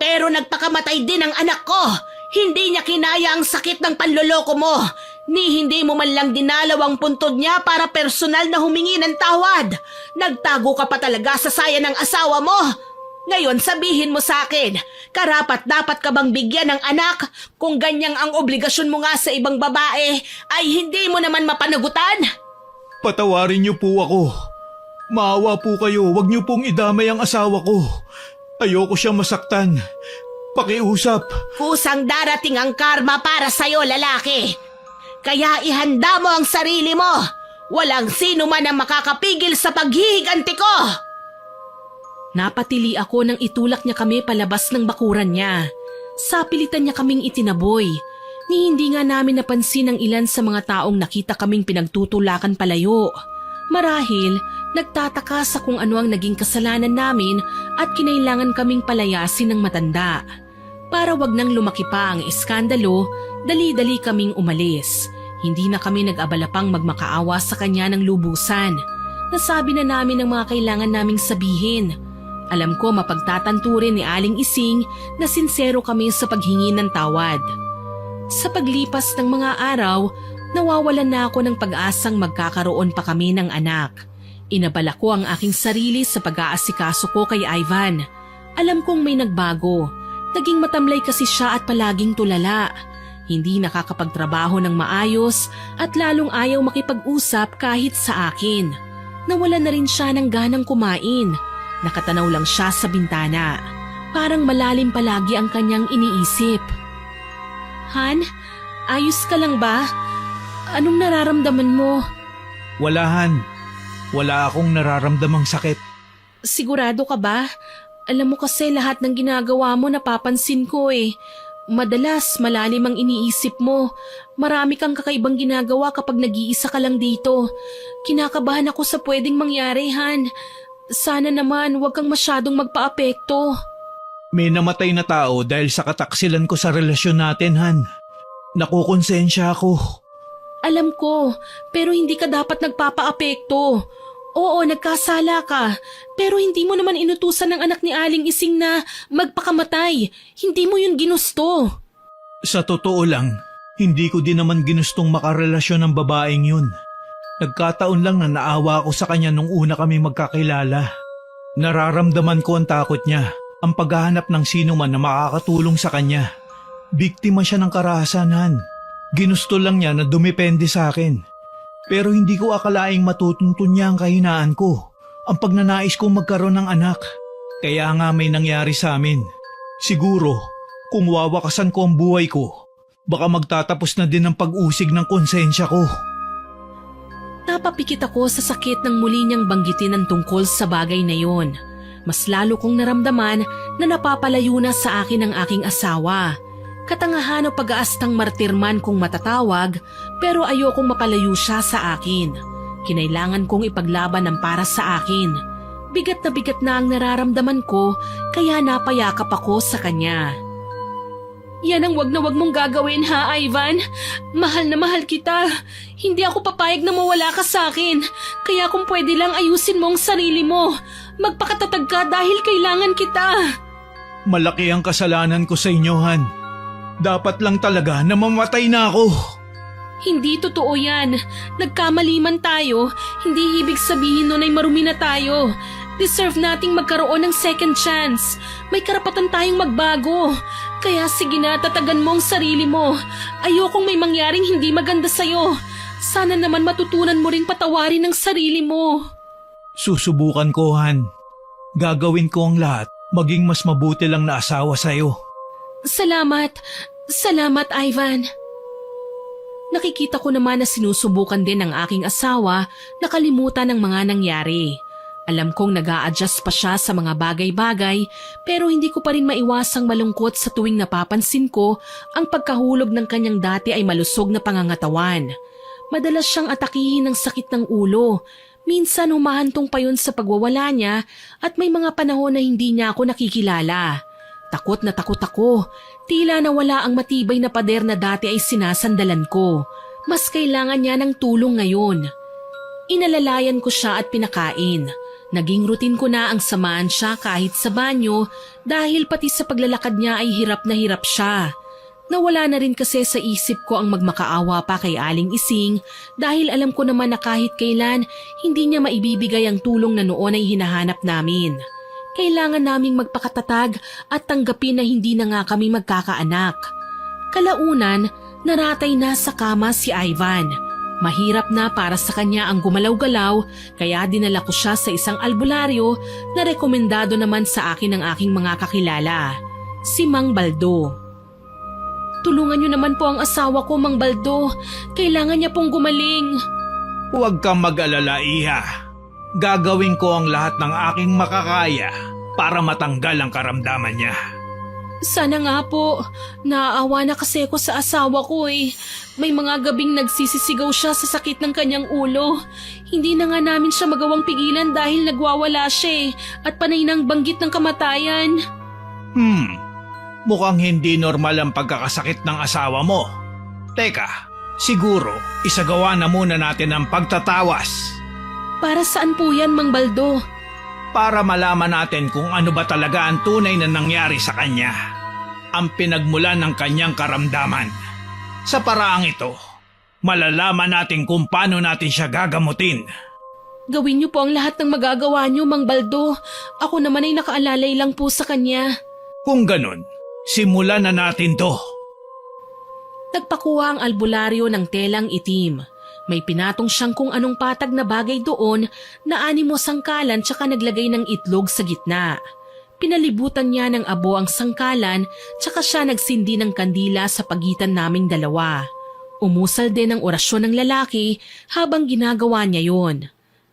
Pero nagpakamatay din ang anak ko. Hindi niya kinaya ang sakit ng panloloko mo. Ni hindi mo man lang dinalaw ang puntod niya para personal na humingi ng tawad. Nagtago ka pa talaga sa saya ng asawa mo. Ngayon sabihin mo sa akin, karapat dapat ka bang bigyan ng anak kung ganyang ang obligasyon mo nga sa ibang babae ay hindi mo naman mapanagutan? Patawarin niyo po ako. Maawa po kayo, wag niyo pong idamay ang asawa ko. Ayoko siya masaktan. Pakiusap. Kusang darating ang karma para sa'yo, lalaki. Kaya ihanda mo ang sarili mo. Walang sino man ang makakapigil sa paghihiganti ko. Napatili ako nang itulak niya kami palabas ng bakuran niya. Sapilitan niya kaming itinaboy. Ni hindi nga namin napansin ang ilan sa mga taong nakita kaming pinagtutulakan palayo. Marahil, nagtataka sa kung ano ang naging kasalanan namin at kinailangan kaming palayasin ng matanda. Para wag nang lumaki pa ang iskandalo, dali-dali kaming umalis. Hindi na kami nag-abala pang magmakaawa sa kanya ng lubusan. Nasabi na namin ang mga kailangan naming sabihin. Alam ko mapagtatanturin ni Aling Ising na sinsero kami sa paghingi ng tawad. Sa paglipas ng mga araw, nawawalan na ako ng pag-asang magkakaroon pa kami ng anak. Inabala ko ang aking sarili sa pag-aasikaso ko kay Ivan. Alam kong may nagbago. Naging matamlay kasi siya at palaging tulala. Hindi nakakapagtrabaho ng maayos at lalong ayaw makipag-usap kahit sa akin. Nawala na rin siya ng ganang kumain. Nakatanaw lang siya sa bintana. Parang malalim palagi ang kanyang iniisip. Han, ayos ka lang ba? Anong nararamdaman mo? Wala, Han. Wala akong nararamdamang sakit. Sigurado ka ba? Alam mo kasi lahat ng ginagawa mo napapansin ko Madalas malalim ang iniisip mo. Marami kang kakaibang ginagawa kapag nag-iisa ka lang dito. Kinakabahan ako sa pwedeng mangyari, Han. Sana naman huwag kang masyadong magpa-apekto. May namatay na tao dahil sa kataksilan ko sa relasyon natin, Han. Nakukonsensya ako. Alam ko, pero hindi ka dapat nagpapa-apekto. Oo, nagkasala ka, pero hindi mo naman inutusan ng anak ni Aling Ising na magpakamatay. Hindi mo yun ginusto. Sa totoo lang, hindi ko din naman ginustong makarelasyon ng babaeng yun. Nagkataon lang na naawa ako sa kanya nung una kami magkakilala. Nararamdaman ko ang takot niya, ang paghahanap ng sino man na makakatulong sa kanya. Biktima siya ng karahasan, Han. Ginusto lang niya na dumepende sa akin. Pero hindi ko akalaing matutuntun niya ang kahinaan ko, ang pagnanais kong magkaroon ng anak. Kaya nga may nangyari sa amin. Siguro, kung wawakasan ko ang buhay ko, baka magtatapos na din ang pag-usig ng konsensya ko. Napapikit ako sa sakit ng muli niyang banggitin ang tungkol sa bagay na yon. Mas lalo kong naramdaman na napapalayo na sa akin ang aking asawa. Katangahan o pag-aastang martirman kung matatawag, pero ayokong mapalayo siya sa akin. Kinailangan kong ipaglaban ang para sa akin. Bigat na ang nararamdaman ko, kaya napayakap ako sa kanya. Yan ang wag na wag mong gagawin ha, Ivan. Mahal na mahal kita. Hindi ako papayag na mawala ka sa akin. Kaya kung pwede lang ayusin mo ang sarili mo. Magpakatatag ka dahil kailangan kita. Malaki ang kasalanan ko sa inyo, Han. Dapat lang talaga na mamatay na ako. Hindi totoo yan. Nagkamali man tayo, hindi ibig sabihin nun ay marumi na tayo. Deserve nating magkaroon ng second chance. May karapatan tayong magbago. Kaya sige na, tatagan mo ang sarili mo. Ayokong may mangyaring hindi maganda sa'yo. Sana naman matutunan mo ring patawarin ang sarili mo. Susubukan ko, Han. Gagawin ko ang lahat, maging mas mabuti lang na asawa sa'yo. Salamat. Salamat, Ivan. Nakikita ko naman na sinusubukan din ng aking asawa na kalimutan ang mga nangyari. Alam kong nag-a-adjust pa siya sa mga bagay-bagay pero hindi ko pa rin maiwasang malungkot sa tuwing napapansin ko ang pagkahulog ng kanyang dati ay malusog na pangangatawan. Madalas siyang atakihin ng sakit ng ulo. Minsan humahantong pa yun sa pagwawala niya at may mga panahon na hindi niya ako nakikilala. Takot na takot ako. Tila nawala ang matibay na pader na dati ay sinasandalan ko. Mas kailangan niya ng tulong ngayon. Inalalayan ko siya at pinakain. Naging routine ko na ang samahan siya kahit sa banyo dahil pati sa paglalakad niya ay hirap na hirap siya. Nawala na rin kasi sa isip ko ang magmakaawa pa kay Aling Ising dahil alam ko naman na kahit kailan hindi niya maibibigay ang tulong na noon ay hinahanap namin. Kailangan naming magpakatatag at tanggapin na hindi na nga kami magkakaanak. Kalaunan, naratay na sa kama si Ivan. Mahirap na para sa kanya ang gumalaw-galaw kaya dinala ko siya sa isang albularyo na rekomendado naman sa akin ng aking mga kakilala, si Mang Baldo. Tulungan niyo naman po ang asawa ko, Mang Baldo. Kailangan niya pong gumaling. Huwag kang mag-alala, Iha. Gagawin ko ang lahat ng aking makakaya para matanggal ang karamdaman niya. Sana nga po. Naaawa na kasi ako sa asawa ko eh. May mga gabing nagsisisigaw siya sa sakit ng kanyang ulo. Hindi na nga namin siya magawang pigilan dahil nagwawala siya eh, at panay ng banggit ng kamatayan. Mukhang hindi normal ang pagkakasakit ng asawa mo. Teka, siguro isagawa na muna natin ang pagtatawas. Para saan po yan, Mang Baldo? Para malaman natin kung ano ba talaga ang tunay na nangyari sa kanya. Ang pinagmulan ng kanyang karamdaman. Sa paraang ito, malalaman natin kung paano natin siya gagamutin. Gawin niyo po ang lahat ng magagawa niyo, Mang Baldo. Ako naman ay nakaalalay lang po sa kanya. Kung ganun, simulan na natin to. Nagpakuha ang albularyo ng telang itim. May pinatong siyang kung anong patag na bagay doon na animo sangkalan tsaka naglagay ng itlog sa gitna. Pinalibutan niya ng abo ang sangkalan tsaka siya nagsindi ng kandila sa pagitan naming dalawa. Umusal din ang orasyon ng lalaki habang ginagawa niya yon.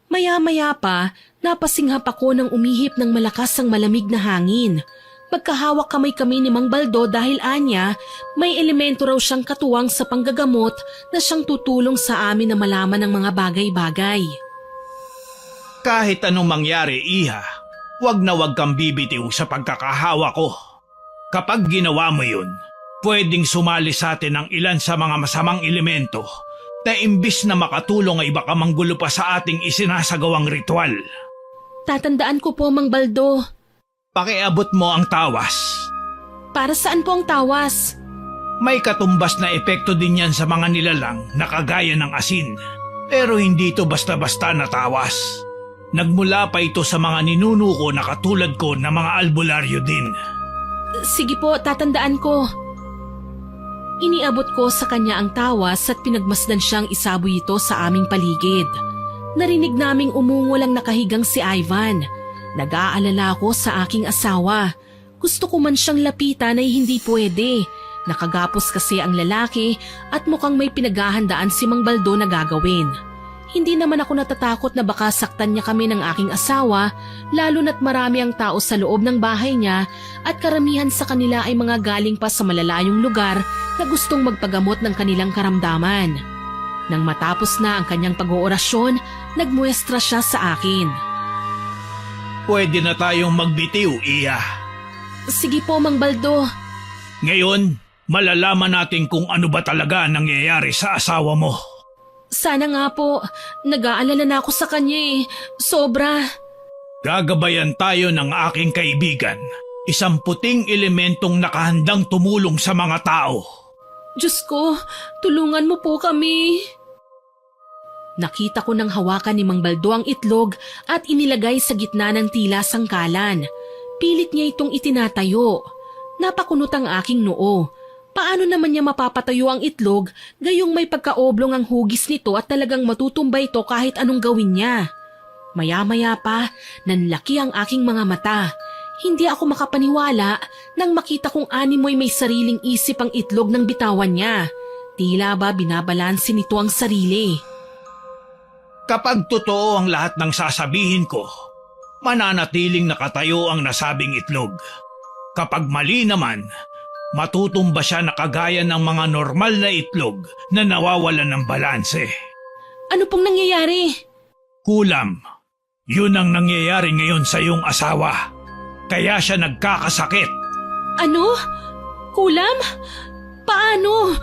Maya-maya pa, napasinghap ako ng umihip ng malakas ang malamig na hangin. Magkahawak kamay kami ni Mang Baldo dahil anya, may elemento raw siyang katuwang sa panggagamot na siyang tutulong sa amin na malaman ng mga bagay-bagay. Kahit anong mangyari, Iha, wag na wag kang bibitiw sa pagkakahawa ko. Kapag ginawa mo yun, pwedeng sumali sa atin ang ilan sa mga masamang elemento na imbis na makatulong ay baka manggulo pa sa ating isinasagawang ritual. Tatandaan ko po, Mang Baldo. Pakiabot mo ang tawas. Para saan po ang tawas? May katumbas na epekto din yan sa mga nilalang na kagaya ng asin. Pero hindi ito basta-basta na tawas. Nagmula pa ito sa mga ninunuko na katulad ko na mga albularyo din. Sige po, tatandaan ko. Iniabot ko sa kanya ang tawas at pinagmasdan siyang isaboy ito sa aming paligid. Narinig naming umungol ang nakahigang si Ivan. Nag-aalala ako sa aking asawa. Gusto ko man siyang lapitan ay hindi pwede. Nakagapos kasi ang lalaki at mukhang may pinaghahandaan si Mang Baldo na gagawin. Hindi naman ako natatakot na baka saktan niya kami ng aking asawa, lalo na't marami ang tao sa loob ng bahay niya at karamihan sa kanila ay mga galing pa sa malalayong lugar na gustong magpagamot ng kanilang karamdaman. Nang matapos na ang kanyang pag-oorasyon, nagmuestra siya sa akin. Pwede na tayong magbitiw, Iya. Sige po, Mang Baldo. Ngayon, malalaman natin kung ano ba talaga ang nangyayari sa asawa mo. Sana nga po, nag-aalala na ako sa kanya eh. Sobra. Gagabayan tayo ng aking kaibigan, isang puting elementong nakahandang tumulong sa mga tao. Diyos ko, tulungan mo po kami. Nakita ko nang hawakan ni Mang Baldo ang itlog at inilagay sa gitna ng tila sangkalan. Pilit niya itong itinatayo. Napakunot ang aking noo. Paano naman niya mapapatayo ang itlog gayong may pagkaoblong ang hugis nito at talagang matutumba ito kahit anong gawin niya? Maya-maya pa, nanlaki ang aking mga mata. Hindi ako makapaniwala nang makita kong animoy may sariling isip ang itlog ng bitawan niya. Tila ba binabalansin nito ang sarili? Kapag totoo ang lahat ng sasabihin ko, mananatiling nakatayo ang nasabing itlog. Kapag mali naman, matutumba siya na kagaya ng mga normal na itlog na nawawalan ng balanse. Ano pong nangyayari? Kulam, yun ang nangyayari ngayon sa iyong asawa. Kaya siya nagkakasakit. Ano? Kulam? Paano?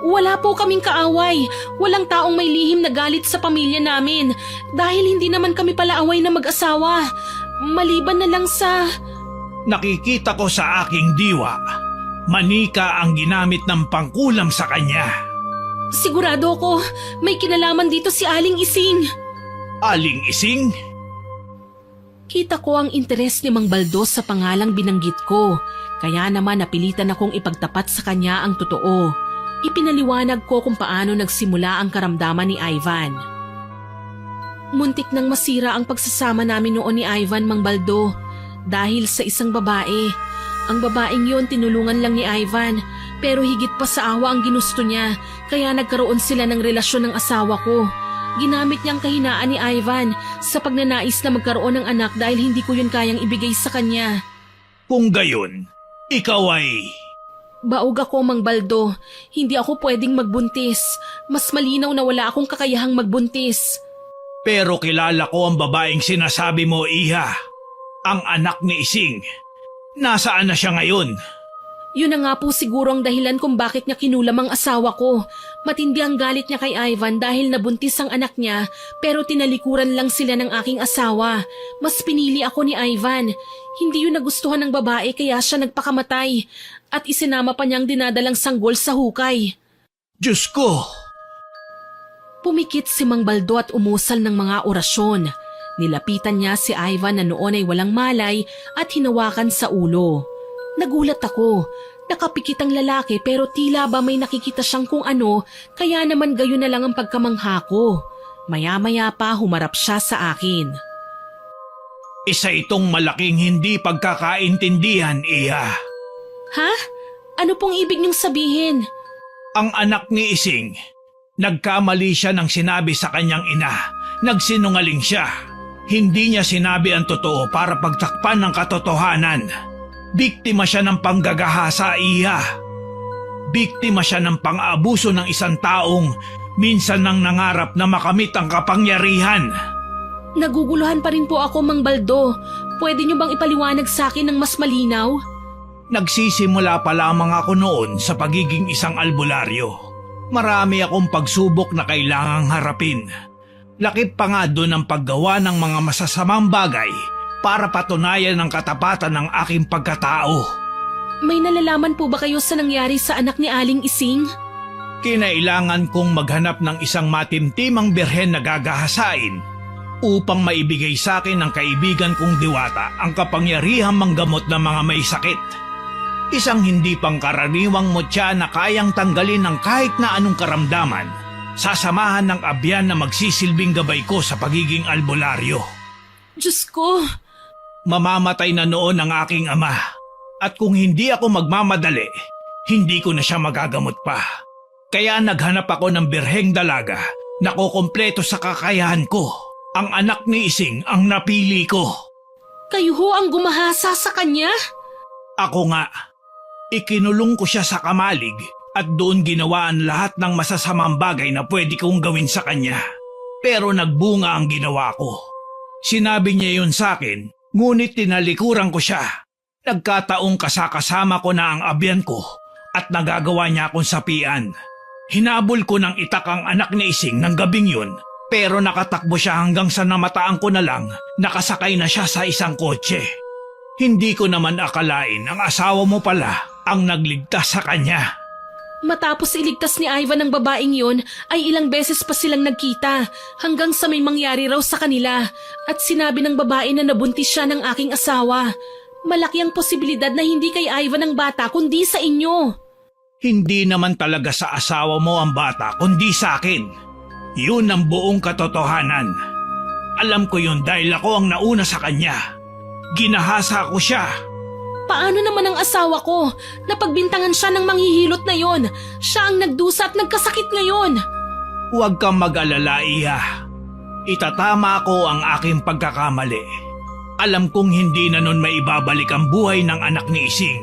Wala po kaming kaaway. Walang taong may lihim na galit sa pamilya namin dahil hindi naman kami palaaway na mag-asawa. Maliban na lang sa... Nakikita ko sa aking diwa, manika ang ginamit ng pangkulam sa kanya. Sigurado ko, may kinalaman dito si Aling Ising. Aling Ising? Kita ko ang interes ni Mang Baldo sa pangalang binanggit ko, kaya naman napilitan akong ipagtapat sa kanya ang totoo. Ipinaliwanag ko kung paano nagsimula ang karamdaman ni Ivan. Muntik nang masira ang pagsasama namin noon ni Ivan, Mang Baldo, dahil sa isang babae. Ang babaeng yon tinulungan lang ni Ivan, pero higit pa sa awa ang ginusto niya, kaya nagkaroon sila ng relasyon ng asawa ko. Ginamit niyang kahinaan ni Ivan sa pagnanais na magkaroon ng anak dahil hindi ko yun kayang ibigay sa kanya. Kung gayon, ikaw ay... Baog ako, Mang Baldo. Hindi ako pwedeng magbuntis. Mas malinaw na wala akong kakayahang magbuntis. Pero kilala ko ang babaeng sinasabi mo, Iha. Ang anak ni Ising. Nasaan na siya ngayon? Yun na nga po siguro ang dahilan kung bakit niya kinulam ang asawa ko. Matindi ang galit niya kay Ivan dahil nabuntis ang anak niya pero tinalikuran lang sila ng aking asawa. Mas pinili ako ni Ivan. Hindi yun nagustuhan ng babae kaya siya nagpakamatay. At isinama pa niyang dinadalang sanggol sa hukay. Diyos ko! Pumikit si Mang Baldo at umusal ng mga orasyon. Nilapitan niya si Ivan na noon ay walang malay at hinawakan sa ulo. Nagulat ako. Nakapikit ang lalaki pero tila ba may nakikita siyang kung ano kaya naman gayon na lang ang pagkamangha ko. Maya-maya pa humarap siya sa akin. Isa itong malaking hindi pagkakaintindihan, Iha. Ha? Ano pong ibig niyong sabihin? Ang anak ni Ising, nagkamali siya ng sinabi sa kanyang ina. Nagsinungaling siya. Hindi niya sinabi ang totoo para pagtakpan ng katotohanan. Biktima siya ng panggagahasa, Iha. Biktima siya ng pang-aabuso ng isang taong minsan nang nangarap na makamit ang kapangyarihan. Naguguluhan pa rin po ako, Mang Baldo. Pwede niyo bang ipaliwanag sa akin ng mas malinaw? Nagsisimula pa lamang ako noon sa pagiging isang albularyo. Marami akong pagsubok na kailangang harapin. Lakip pa nga doon ang paggawa ng mga masasamang bagay para patunayan ang katapatan ng aking pagkatao. May nalalaman po ba kayo sa nangyari sa anak ni Aling Ising? Kinailangan kong maghanap ng isang matimtimang birhen na gagahasain upang maibigay sa akin ng kaibigan kong diwata ang kapangyarihang manggamot ng mga may sakit. Isang hindi pangkaraniwang mutya na kayang tanggalin ng kahit na anong karamdaman. Sasamahan ng abyan na magsisilbing gabay ko sa pagiging albularyo. Diyos ko, Mamamatay na noon ang aking ama. At kung hindi ako magmamadali, hindi ko na siya magagamot pa. Kaya naghanap ako ng birheng dalaga na kukumpleto sa kakayahan ko. Ang anak ni Ising ang napili ko. kayo ho ang gumahasa sa kanya? Ako nga. Ikinulong ko siya sa kamalig at doon ginawa ang lahat ng masasamang bagay na pwede kong gawin sa kanya. Pero nagbunga ang ginawa ko. Sinabi niya yun sa akin, ngunit tinalikuran ko siya. Nagkataong kasakasama ko na ang abyan ko at nagagawa niya akong sapian. Hinabol ko ng itak ang anak ni Ising ng gabing yun, pero nakatakbo siya hanggang sa namataan ko na lang nakasakay na siya sa isang kotse. Hindi ko naman akalain ang asawa mo pala ang nagligtas sa kanya. Matapos iligtas ni Ivan ang babaeng yon, ay ilang beses pa silang nagkita hanggang sa may mangyari raw sa kanila at sinabi ng babae na nabuntis siya ng aking asawa. Malaki ang posibilidad na hindi kay Ivan ang bata kundi sa inyo. Hindi naman talaga sa asawa mo ang bata kundi sa akin. Yun ang buong katotohanan. Alam ko yun dahil ako ang nauna sa kanya. Ginahasa ko siya. Paano naman ang asawa ko? Napagbintangan siya ng manghihilot na yon. Siya ang nagdusa at nagkasakit ngayon. Huwag kang mag-alala, Iha. Itatama ko ang aking pagkakamali. Alam kong hindi na nun maibabalik ang buhay ng anak ni Ising.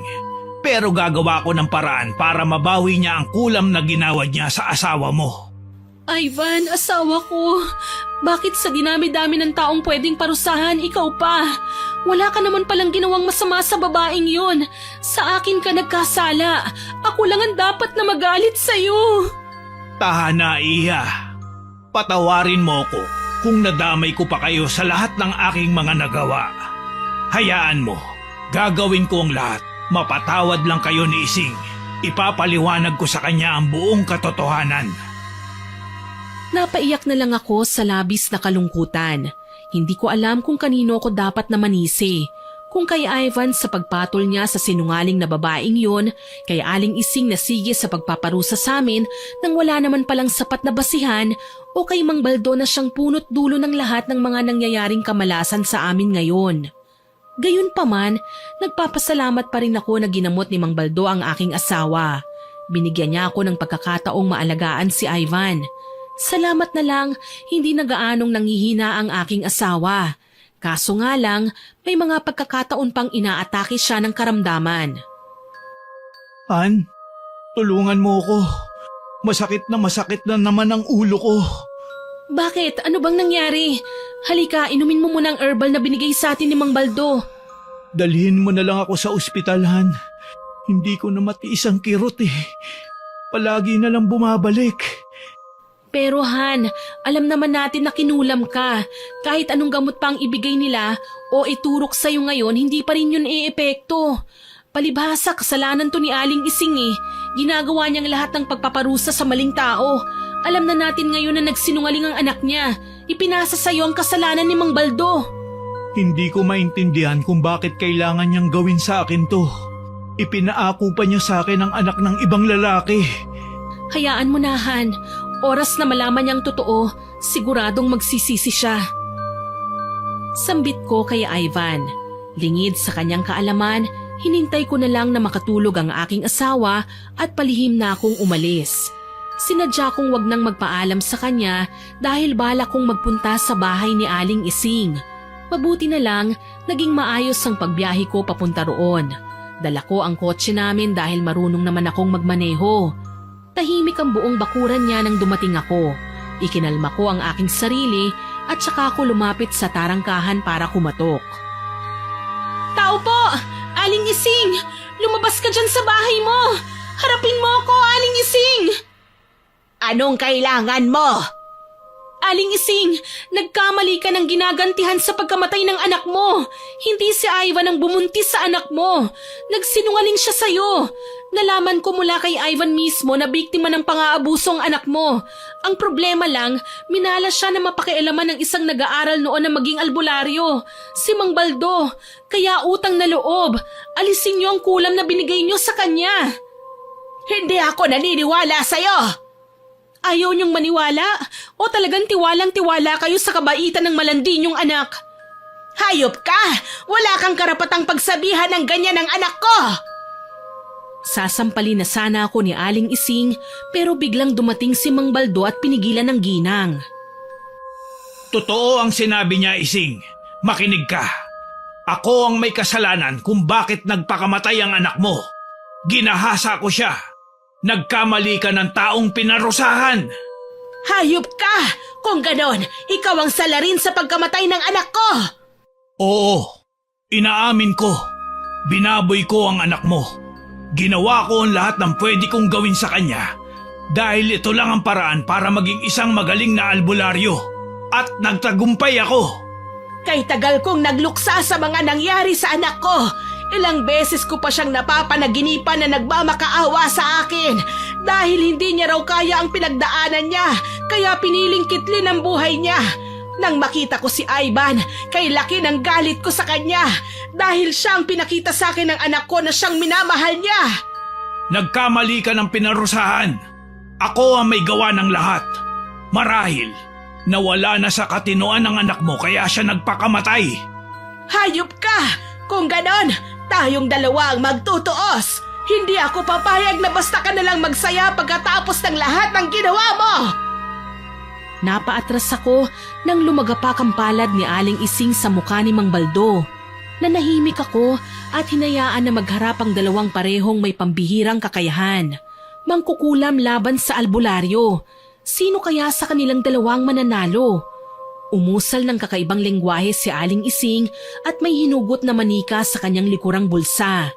Pero gagawa ko ng paraan para mabawi niya ang kulam na ginawa niya sa asawa mo. Ivan, asawa ko. Bakit sa dinami-dami ng taong pwedeng parusahan, ikaw pa? Wala ka naman palang ginawang masama sa babaeng yun. Sa akin ka nagkasala. Ako lang ang dapat na magalit sa'yo. Tahana, Iha. Patawarin mo ko kung nadamay ko pa kayo sa lahat ng aking mga nagawa. Hayaan mo, gagawin ko ang lahat. Mapatawad lang kayo ni Ising. Ipapaliwanag ko sa kanya ang buong katotohanan. Napaiyak na lang ako sa labis na kalungkutan. Hindi ko alam kung kanino ko dapat na manisi. Kung kay Ivan sa pagpatol niya sa sinungaling na babaeng yon, kay Aling Ising na sige sa pagpaparusa sa amin nang wala naman palang sapat na basihan, o kay Mang Baldo na siyang punot dulo ng lahat ng mga nangyayaring kamalasan sa amin ngayon. Gayunpaman, nagpapasalamat pa rin ako na ginamot ni Mang Baldo ang aking asawa. Binigyan niya ako ng pagkakataong maalagaan si Ivan. Salamat na lang, hindi na gaanong nanghihina ang aking asawa. Kaso nga lang, may mga pagkakataon pang inaatake siya ng karamdaman. Han, tulungan mo ko. Masakit na naman ang ulo ko. Bakit? Ano bang nangyari? Halika, inumin mo muna ang herbal na binigay sa atin ni Mang Baldo. Dalhin mo na lang ako sa ospital, Han. Hindi ko na matiis ang kirot eh. Palagi na lang bumabalik. Pero Han, alam naman natin na kinulam ka. Kahit anong gamot pang ibigay nila o iturok sa'yo ngayon, hindi pa rin yun e-epekto. Palibhasa, kasalanan to ni Aling Ising eh. Ginagawa niyang lahat ng pagpaparusa sa maling tao. Alam na natin ngayon na nagsinungaling ang anak niya. Ipinasa sa'yo ang kasalanan ni Mang Baldo. Hindi ko maintindihan kung bakit kailangan niyang gawin sa akin to. Ipinaako pa niya sa akin ang anak ng ibang lalaki. Hayaan mo na, Han. Oras na malaman niyang totoo, siguradong magsisisi siya. Sambit ko kay Ivan. Lingid sa kanyang kaalaman, hinintay ko na lang na makatulog ang aking asawa at palihim na akong umalis. Sinadya kong wag nang magpaalam sa kanya dahil balak kong magpunta sa bahay ni Aling Ising. Mabuti na lang, naging maayos ang pagbiyahe ko papunta roon. Dala ko ang kotse namin dahil marunong naman akong magmaneho. Tahimik ang buong bakuran niya nang dumating ako. Ikinalma ko ang aking sarili at saka ako lumapit sa tarangkahan para kumatok. Tao po! Aling Ising! Lumabas ka dyan sa bahay mo! Harapin mo ako, Aling Ising! Anong kailangan mo? Aling Ising, nagkamali ka ng ginagantihan sa pagkamatay ng anak mo. Hindi si Ivan ang bumuntis sa anak mo. Nagsinungaling siya sa'yo. Nalaman ko mula kay Ivan mismo na biktima ng pang-aabuso ang anak mo. Ang problema lang, minala siya na mapakialaman ng isang nag-aaral noon na maging albularyo, si Mang Baldo. Kaya utang na loob, alisin niyo ang kulam na binigay niyo sa kanya. Hindi ako naniniwala sa'yo! Ayaw niyong maniwala o talagang tiwalang-tiwala kayo sa kabaitan ng malandi niyong anak? Hayop ka! Wala kang karapatang pagsabihan ng ganyan ng anak ko! Sasampalin na sana ako ni Aling Ising pero biglang dumating si Mang Baldo at pinigilan ng ginang. Totoo ang sinabi niya, Ising. Makinig ka. Ako ang may kasalanan kung bakit nagpakamatay ang anak mo. Ginahasa ko siya. Nagkamali ka ng taong pinarusahan. Hayop ka! Kung ganon, ikaw ang salarin sa pagkamatay ng anak ko! Oo, inaamin ko. Binaboy ko ang anak mo. Ginawa ko ang lahat ng pwede kong gawin sa kanya dahil ito lang ang paraan para maging isang magaling na albularyo. At nagtagumpay ako. Kay tagal kong nagluksa sa mga nangyari sa anak ko. Ilang beses ko pa siyang napapanaginipan na nagmamakaawa sa akin dahil hindi niya raw kaya ang pinagdaanan niya kaya piniling kitlin ang buhay niya. Nang makita ko si Ivan, kay laki ng galit ko sa kanya dahil siya ang pinakita sa akin ng anak ko na siyang minamahal niya. Nagkamali ka ng pinarusahan. Ako ang may gawa ng lahat. Marahil, nawala na sa katinoan ng anak mo kaya siya nagpakamatay. Hayop ka! Kung ganon, tayong dalawa ang magtutuos. Hindi ako papayag na basta ka nalang magsaya pagkatapos ng lahat ng ginawa mo! Napaatras ako nang lumagapak ang palad ni Aling Ising sa mukha ni Mang Baldo. Nanahimik ako at hinayaan na magharap ang dalawang parehong may pambihirang kakayahan. Mangkukulam laban sa albularyo. Sino kaya sa kanilang dalawang mananalo? Umusal ng kakaibang lengguwahe si Aling Ising at may hinugot na manika sa kanyang likurang bulsa.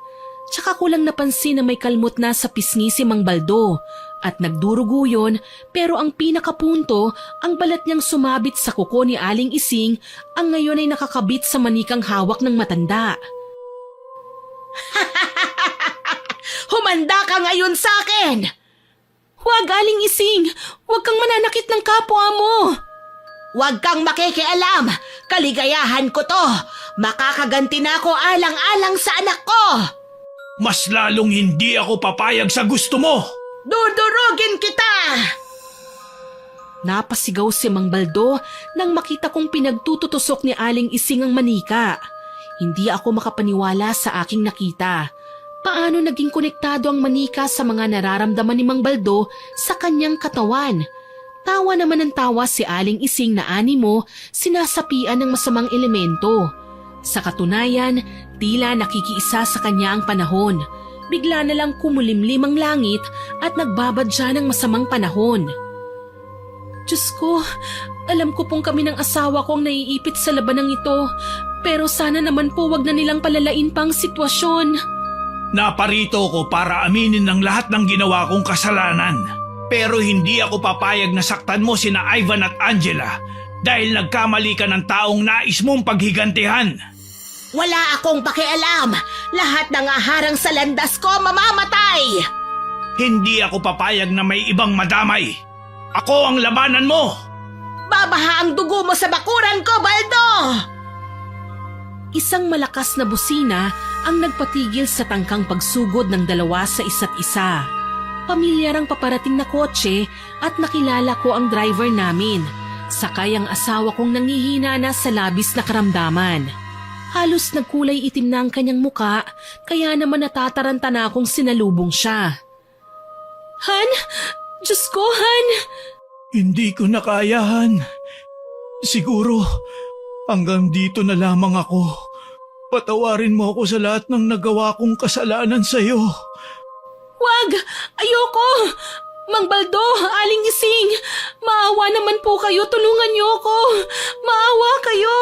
Tsaka ko lang napansin na may kalmot na sa pisngi si Mang Baldo at nagdurugo yun pero ang pinakapunto ang balat niyang sumabit sa kuko ni Aling Ising ang ngayon ay nakakabit sa manikang hawak ng matanda. Humanda ka ngayon sa akin! Huwag, Aling Ising! Huwag kang mananakit ng kapwa mo! Huwag kang makikialam! Kaligayahan ko to! Makakaganti na ako alang-alang sa anak ko! Mas lalong hindi ako papayag sa gusto mo! Dudurugin kita! Napasigaw si Mang Baldo nang makita kong pinagtututusok ni Aling Ising ang manika. Hindi ako makapaniwala sa aking nakita. Paano naging konektado ang manika sa mga nararamdaman ni Mang Baldo sa kanyang katawan? Tawa naman ng tawa si Aling Ising na animo sinasapian ng masamang elemento. Sa katunayan, tila nakikiisa sa kanya ang panahon. Bigla na lang kumulimlim ang langit at nagbabadya ng masamang panahon. Diyos ko, alam ko pong kami ng asawa ko ang naiipit sa labanang ito. Pero sana naman po wag na nilang palalain pang sitwasyon. Naparito ko para aminin ng lahat ng ginawa kong kasalanan. Pero hindi ako papayag na saktan mo sina Ivan at Angela dahil nagkamali ka ng taong nais mong paghigantihan. Wala akong pakialam! Lahat ng aharang sa landas ko mamamatay! Hindi ako papayag na may ibang madamay. Ako ang labanan mo! Babaha ang dugo mo sa bakuran ko, Baldo! Isang malakas na busina ang nagpatigil sa tangkang pagsugod ng dalawa sa isa't isa. Pamilyar ang paparating na kotse at nakilala ko ang driver namin. Sakay ang asawa kong nangihina na sa labis na karamdaman. Halos nagkulay itim na ang kanyang muka, kaya naman natataranta na akong sinalubong siya. Han? Diyos ko, Han! Hindi ko na kaya, Han. Siguro, hanggang dito na lamang ako. Patawarin mo ako sa lahat ng nagawa kong kasalanan sa'yo. Wag! Ayoko! Mang Baldo, Aling Ising! Maawa naman po kayo, tulungan niyo ako! Maawa kayo!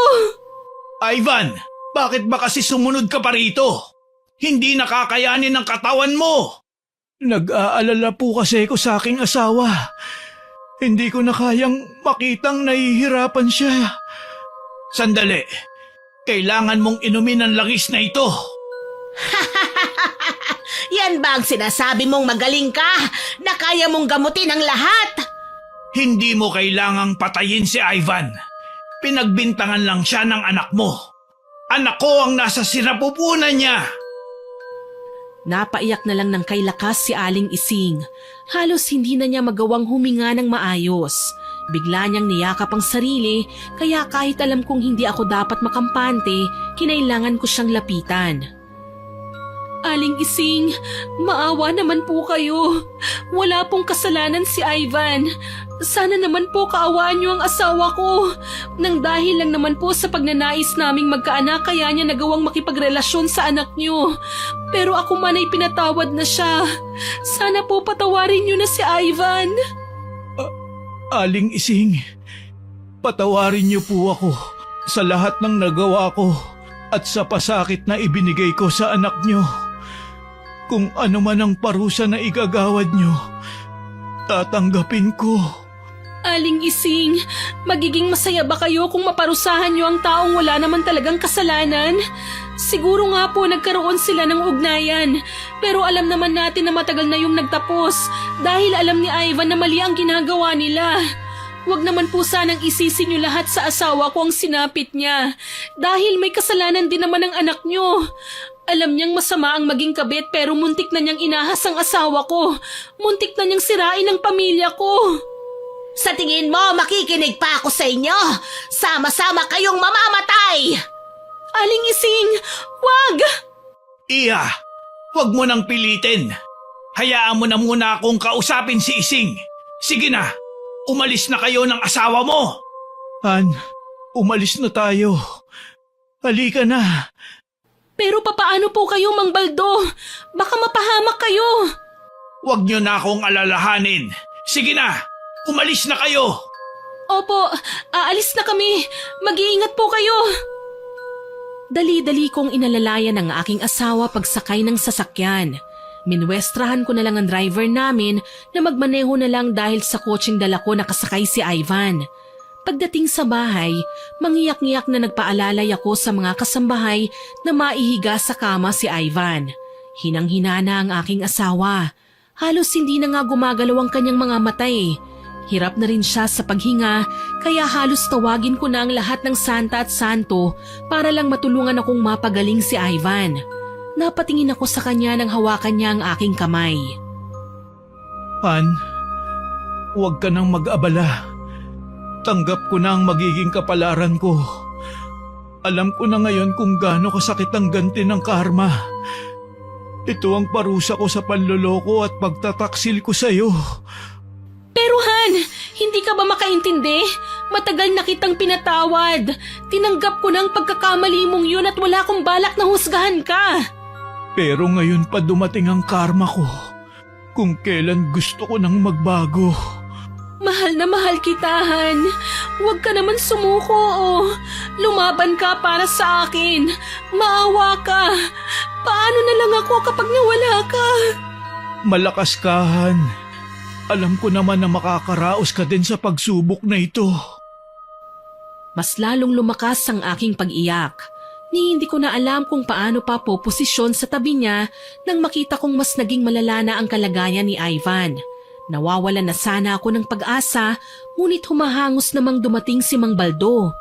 Ivan, bakit ba kasi sumunod ka pa rito? Hindi nakakayanin ng katawan mo! Nag-aalala po kasi ko sa aking asawa. Hindi ko na kayang makitang nahihirapan siya. Sandali. Kailangan mong inumin ang langis na ito. Yan ba ang sinasabi mong magaling ka na kaya mong gamutin ang lahat? Hindi mo kailangang patayin si Ivan. Pinagbintangan lang siya ng anak mo. Anak ko ang nasa sinapupunan niya. Napaiyak na lang ng kay lakas si Aling Ising. Halos hindi na niya magawang huminga ng maayos. Bigla niyang niyakap ang sarili, kaya kahit alam kong hindi ako dapat makampante, kinailangan ko siyang lapitan. Aling Ising, maawa naman po kayo. Wala pong kasalanan si Ivan. Sana naman po kaawaan niyo ang asawa ko. Nang dahil lang naman po sa pagnanais naming magkaanak kaya niya nagawang makipagrelasyon sa anak niyo. Pero ako man ay pinatawad na siya. Sana po patawarin niyo na si Ivan. Aling Ising, patawarin niyo po ako sa lahat ng nagawa ko at sa pasakit na ibinigay ko sa anak niyo. Kung ano man ang parusa na igagawad niyo, tatanggapin ko. Aling Ising, magiging masaya ba kayo kung maparusahan niyo ang taong wala naman talagang kasalanan? Siguro nga po nagkaroon sila ng ugnayan, pero alam naman natin na matagal na yung nagtapos dahil alam ni Ivan na mali ang ginagawa nila. Huwag naman po sanang isisi niyo lahat sa asawa ko ang sinapit niya dahil may kasalanan din naman ang anak niyo. Alam niyang masama ang maging kabit pero muntik na niyang inahas ang asawa ko. Muntik na niyang sirain ang pamilya ko. Sa tingin mo, makikinig pa ako sa inyo? Sama-sama kayong mamamatay! Aling Ising, wag! Iya, huwag mo nang pilitin. Hayaan mo na muna akong kausapin si Ising. Sige na, umalis na kayo ng asawa mo. Han, umalis na tayo. Halika na. Pero papaano po kayo, Mang Baldo? Baka mapahamak kayo. Huwag niyo na akong alalahanin. Sige na, umalis na kayo. Opo, aalis na kami. Mag-iingat po kayo. Dali-dali kong inalalayan ang aking asawa pagsakay ng sasakyan. Minwestrahan ko na lang ang driver namin na magmaneho na lang dahil sa kotseng dala ko nakasakay si Ivan. Pagdating sa bahay, mangiyak-ngiyak na nagpaalalay ako sa mga kasambahay na maihiga sa kama si Ivan. Hinang-hina na ang aking asawa. Halos hindi na nga gumagalaw ang kanyang mga mata eh. Hirap na rin siya sa paghinga kaya halos tawagin ko na ang lahat ng santa at santo para lang matulungan akong mapagaling si Ivan. Napatingin ako sa kanya nang hawakan niya ang aking kamay. Han, huwag ka nang mag-abala. Tanggap ko na ang magiging kapalaran ko. Alam ko na ngayon kung gaano kasakit ang ganti ng karma. Ito ang parusa ko sa panloloko at pagtataksil ko sa iyo. Pero Han, hindi ka ba makaintindi? Matagal na kitang pinatawad. Tinanggap ko na ang pagkakamali mong yun at wala akong balak na husgahan ka. Pero ngayon pa dumating ang karma ko. Kung kailan gusto ko nang magbago. Mahal na mahal kita, Han. Huwag ka naman sumuko, oh. Lumaban ka para sa akin. Maawa ka. Paano na lang ako kapag nawala ka? Malakas ka, Han. Alam ko naman na makakaraos ka din sa pagsubok na ito. Mas lalong lumakas ang aking pag-iyak. Ni hindi ko na alam kung paano pa poposisyon sa tabi niya nang makita kong mas naging malala na ang kalagayan ni Ivan. Nawawalan na sana ako ng pag-asa, ngunit humahangos namang dumating si Mang Baldo.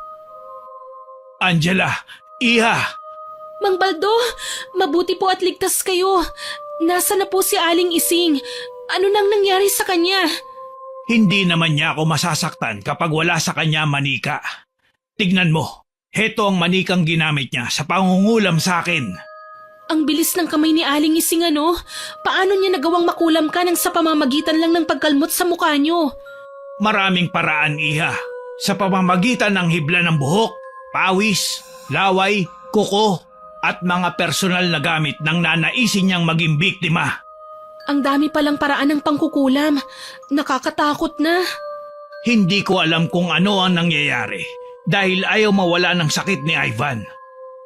Angela, Iha! Mang Baldo, mabuti po at ligtas kayo. Nasa na po si Aling Ising? Ano nang nangyari sa kanya? Hindi naman niya ako masasaktan kapag wala sa kanya manika. Tignan mo, heto ang manikang ginamit niya sa pangungulam sa akin. Ang bilis ng kamay ni Aling Ising ano? Paano niya nagawang makulam ka nang sa pamamagitan lang ng pagkalmot sa mukha niyo? Maraming paraan, Iha. Sa pamamagitan ng hibla ng buhok, pawis, laway, kuko, at mga personal na gamit ng nanaisin niyang maging biktima. Ang dami palang paraan ng pangkukulam. Nakakatakot na. Hindi ko alam kung ano ang nangyayari dahil ayaw mawala ng sakit ni Ivan.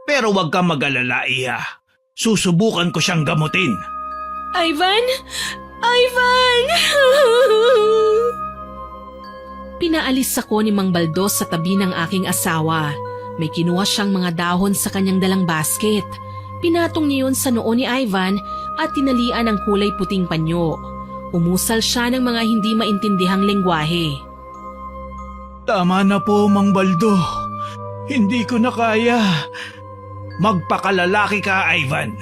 Pero huwag kang mag-alala, Iha. Susubukan ko siyang gamutin. Ivan? Ivan! Pinaalis ako ni Mang Baldos sa tabi ng aking asawa. May kinuha siyang mga dahon sa kanyang dalang basket. Pinatong niya yun sa noo ni Ivan at tinalian ng kulay puting panyo. Umusal siya ng mga hindi maintindihang lengguwahe. Tama na po, Mang Baldo. Hindi ko na kaya. Magpakalalaki ka, Ivan.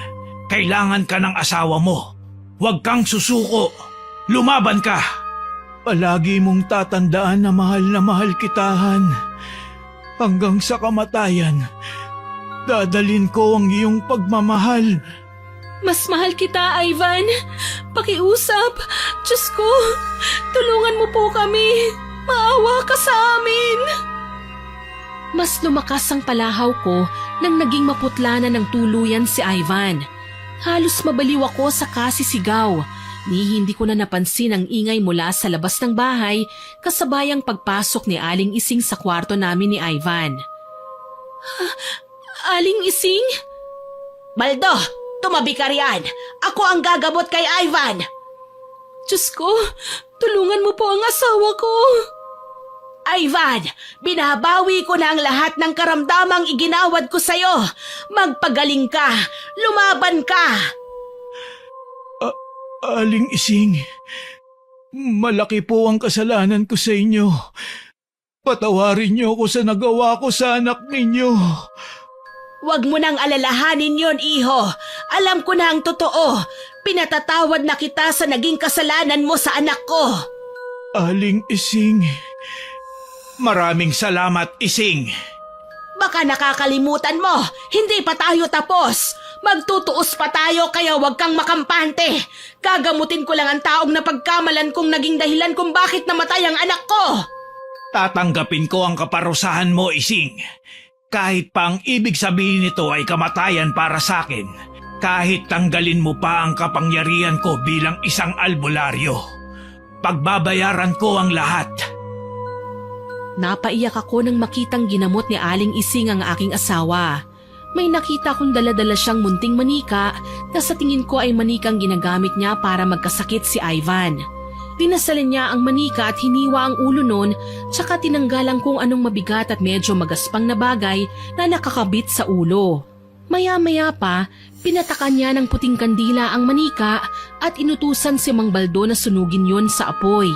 Kailangan ka ng asawa mo. Huwag kang susuko. Lumaban ka. Palagi mong tatandaan na mahal kitahan. Hanggang sa kamatayan, dadalin ko ang iyong pagmamahal. Mas mahal kita, Ivan. Pakiusap. Diyos ko, tulungan mo po kami. Maawa ka sa amin. Mas lumakas ang palahaw ko nang naging maputla na ng tuluyan si Ivan. Halos mabaliw ako sa kasisigaw. Ni hindi ko na napansin ang ingay mula sa labas ng bahay kasabayang pagpasok ni Aling Ising sa kwarto namin ni Ivan. Aling Ising? Baldo, tumabi ka riyan. Ako ang gagamot kay Ivan. Diyos ko, tulungan mo po ang asawa ko. Ivan, binabawi ko na ang lahat ng karamdamang iginawad ko sa'yo. Magpagaling ka. Lumaban ka. Aling Ising, malaki po ang kasalanan ko sa inyo. Patawarin niyo ako sa nagawa ko sa anak ninyo. Huwag mo nang alalahanin yon, iho. Alam ko na ang totoo. Pinatatawad na kita sa naging kasalanan mo sa anak ko. Aling Ising, maraming salamat, Ising. Baka nakakalimutan mo, hindi pa tayo tapos. Magtutuos pa tayo kaya huwag kang makampante. Gagamutin ko lang ang taong napagkamalan kong naging dahilan kung bakit namatay ang anak ko. Tatanggapin ko ang kaparusahan mo, Ising. Kahit pa ang ibig sabihin nito ay kamatayan para sa akin. Kahit tanggalin mo pa ang kapangyarihan ko bilang isang albularyo. Pagbabayaran ko ang lahat. Napaiyak ako nang makitang ginamot ni Aling Ising ang aking asawa. May nakita kong dala-dala siyang munting manika na sa tingin ko ay manikang ginagamit niya para magkasakit si Ivan. Dinasalin niya ang manika at hiniwa ang ulo nun tsaka tinanggalan kung anong mabigat at medyo magaspang na bagay na nakakabit sa ulo. Maya-maya pa, pinatakan niya ng puting kandila ang manika at inutusan si Mang Baldo na sunugin yon sa apoy.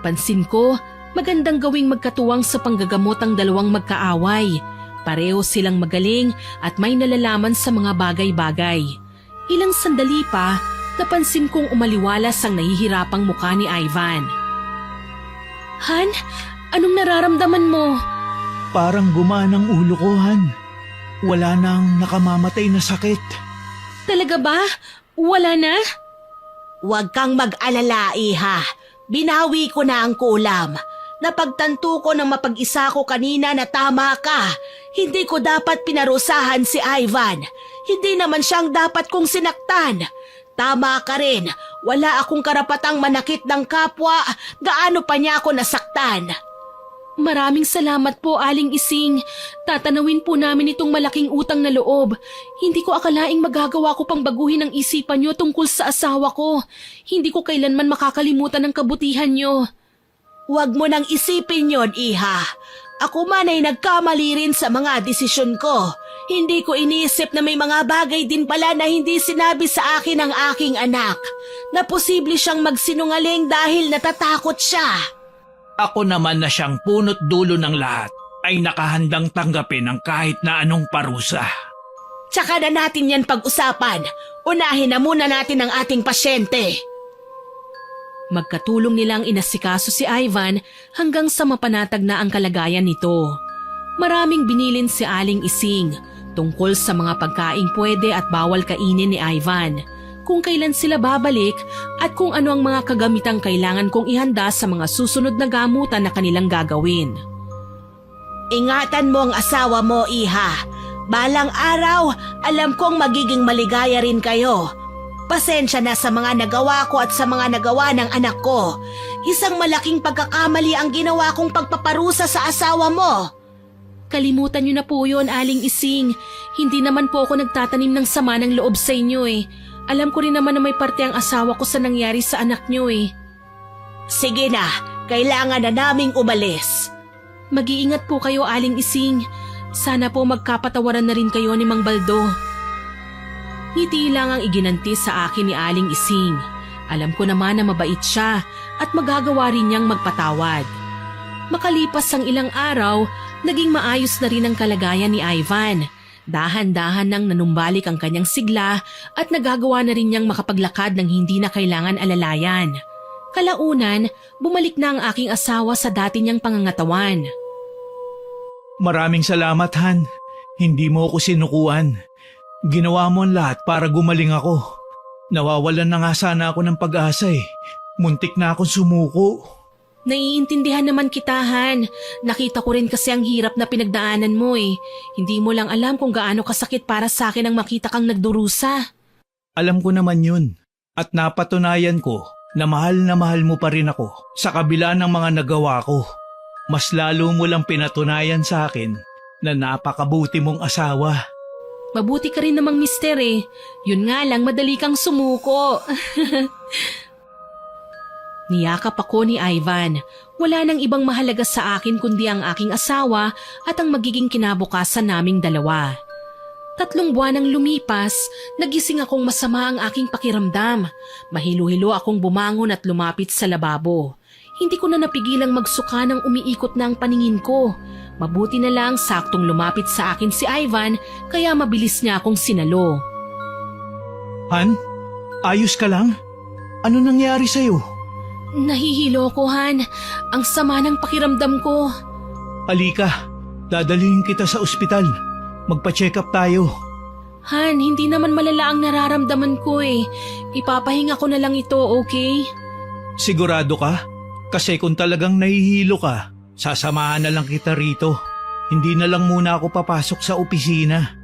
Pansin ko, magandang gawing magkatuwang sa panggagamot ang dalawang magkaaway. Pareho silang magaling at may nalalaman sa mga bagay-bagay. Ilang sandali pa, napansin kong umaliwalas ang nahihirapang mukha ni Ivan. Han, anong nararamdaman mo? Parang gumanang ulo ko, Han. Wala nang nakamamatay na sakit. Talaga ba? Wala na? Huwag kang mag-alala, iha. Binawi ko na ang kulam. Napagtanto ko ng mapag-isa ko kanina na tama ka. Hindi ko dapat pinarusahan si Ivan. Hindi naman siyang dapat kong sinaktan. Tama ka rin. Wala akong karapatang manakit ng kapwa. Gaano pa niya ako nasaktan? Maraming salamat po, Aling Ising. Tatanawin po namin itong malaking utang na loob. Hindi ko akalaing magagawa ko pang baguhin ang isipan niyo tungkol sa asawa ko. Hindi ko kailanman makakalimutan ang kabutihan niyo. Huwag mo nang isipin yon, iha. Ako man ay nagkamali rin sa mga desisyon ko. Hindi ko iniisip na may mga bagay din pala na hindi sinabi sa akin ng aking anak. Na posible siyang magsinungaling dahil natatakot siya. Ako naman na siyang punot dulo ng lahat ay nakahandang tanggapin ang kahit na anong parusa. Tsaka na natin yan pag-usapan. Unahin na muna natin ang ating pasyente. Magkatulong nilang inasikaso si Ivan hanggang sa mapanatag na ang kalagayan nito. Maraming binilin si Aling Ising tungkol sa mga pagkaing pwede at bawal kainin ni Ivan, kung kailan sila babalik at kung ano ang mga kagamitang kailangan kong ihanda sa mga susunod na gamutan na kanilang gagawin. Ingatan mo ang asawa mo, iha. Balang araw, alam kong magiging maligaya rin kayo. Pasensya na sa mga nagawa ko at sa mga nagawa ng anak ko. Isang malaking pagkakamali ang ginawa kong pagpaparusa sa asawa mo. Kalimutan niyo na po yun, Aling Ising. Hindi naman po ako nagtatanim ng sama ng loob sa inyo eh. Alam ko rin naman na may parte ang asawa ko sa nangyari sa anak niyo eh. Sige na, Kailangan na naming umalis. Mag-iingat po kayo, Aling Ising. Sana po magkapatawaran na rin kayo ni Mang Baldo. Ngiti lang ang iginanti sa akin ni Aling Ising. Alam ko naman na mabait siya at magagawa rin niyang magpatawad. Makalipas ang ilang araw, naging maayos na rin ang kalagayan ni Ivan. Dahan-dahan nang nanumbalik ang kanyang sigla at nagagawa na rin niyang makapaglakad ng hindi na kailangan alalayan. Kalaunan, bumalik na ang aking asawa sa dati niyang pangangatawan. Maraming salamat, Han. Hindi mo ako sinukuan. Ginawa mo ang lahat para gumaling ako. Nawawalan na nga sana ako ng pag-asa eh. Muntik na akong sumuko. Naiintindihan naman kita, Han. Nakita ko rin kasi ang hirap na pinagdaanan mo eh. Hindi mo lang alam kung gaano kasakit para sa akin ang makita kang nagdurusa. Alam ko naman yun. At napatunayan ko na mahal mo pa rin ako sa kabila ng mga nagawa ko. Mas lalo mo lang pinatunayan sa akin na napakabuti mong asawa. Mabuti ka rin namang mister eh. Yun nga lang, madali kang sumuko. Niyakap ako ni Ivan. Wala nang ibang mahalaga sa akin kundi ang aking asawa at ang magiging kinabukasan naming dalawa. 3 buwan ang lumipas, nagising akong masama ang aking pakiramdam. Mahilo-hilo akong bumangon at lumapit sa lababo. Hindi ko na napigilang magsuka nang umiikot na ang paningin ko. Mabuti na lang saktong lumapit sa akin si Ivan kaya mabilis niya akong sinalo. Han, ayos ka lang? Ano nangyari sa'yo? Nahihilo ko, Han. Ang sama ng pakiramdam ko. Halika, dadalhin kita sa ospital. Magpa-check up tayo. Han, hindi naman malala ang nararamdaman ko eh. Ipapahinga ko na lang ito, okay? Sigurado ka? Kasi kung talagang nahihilo ka, sasamahan na lang kita rito. Hindi na lang muna ako papasok sa opisina.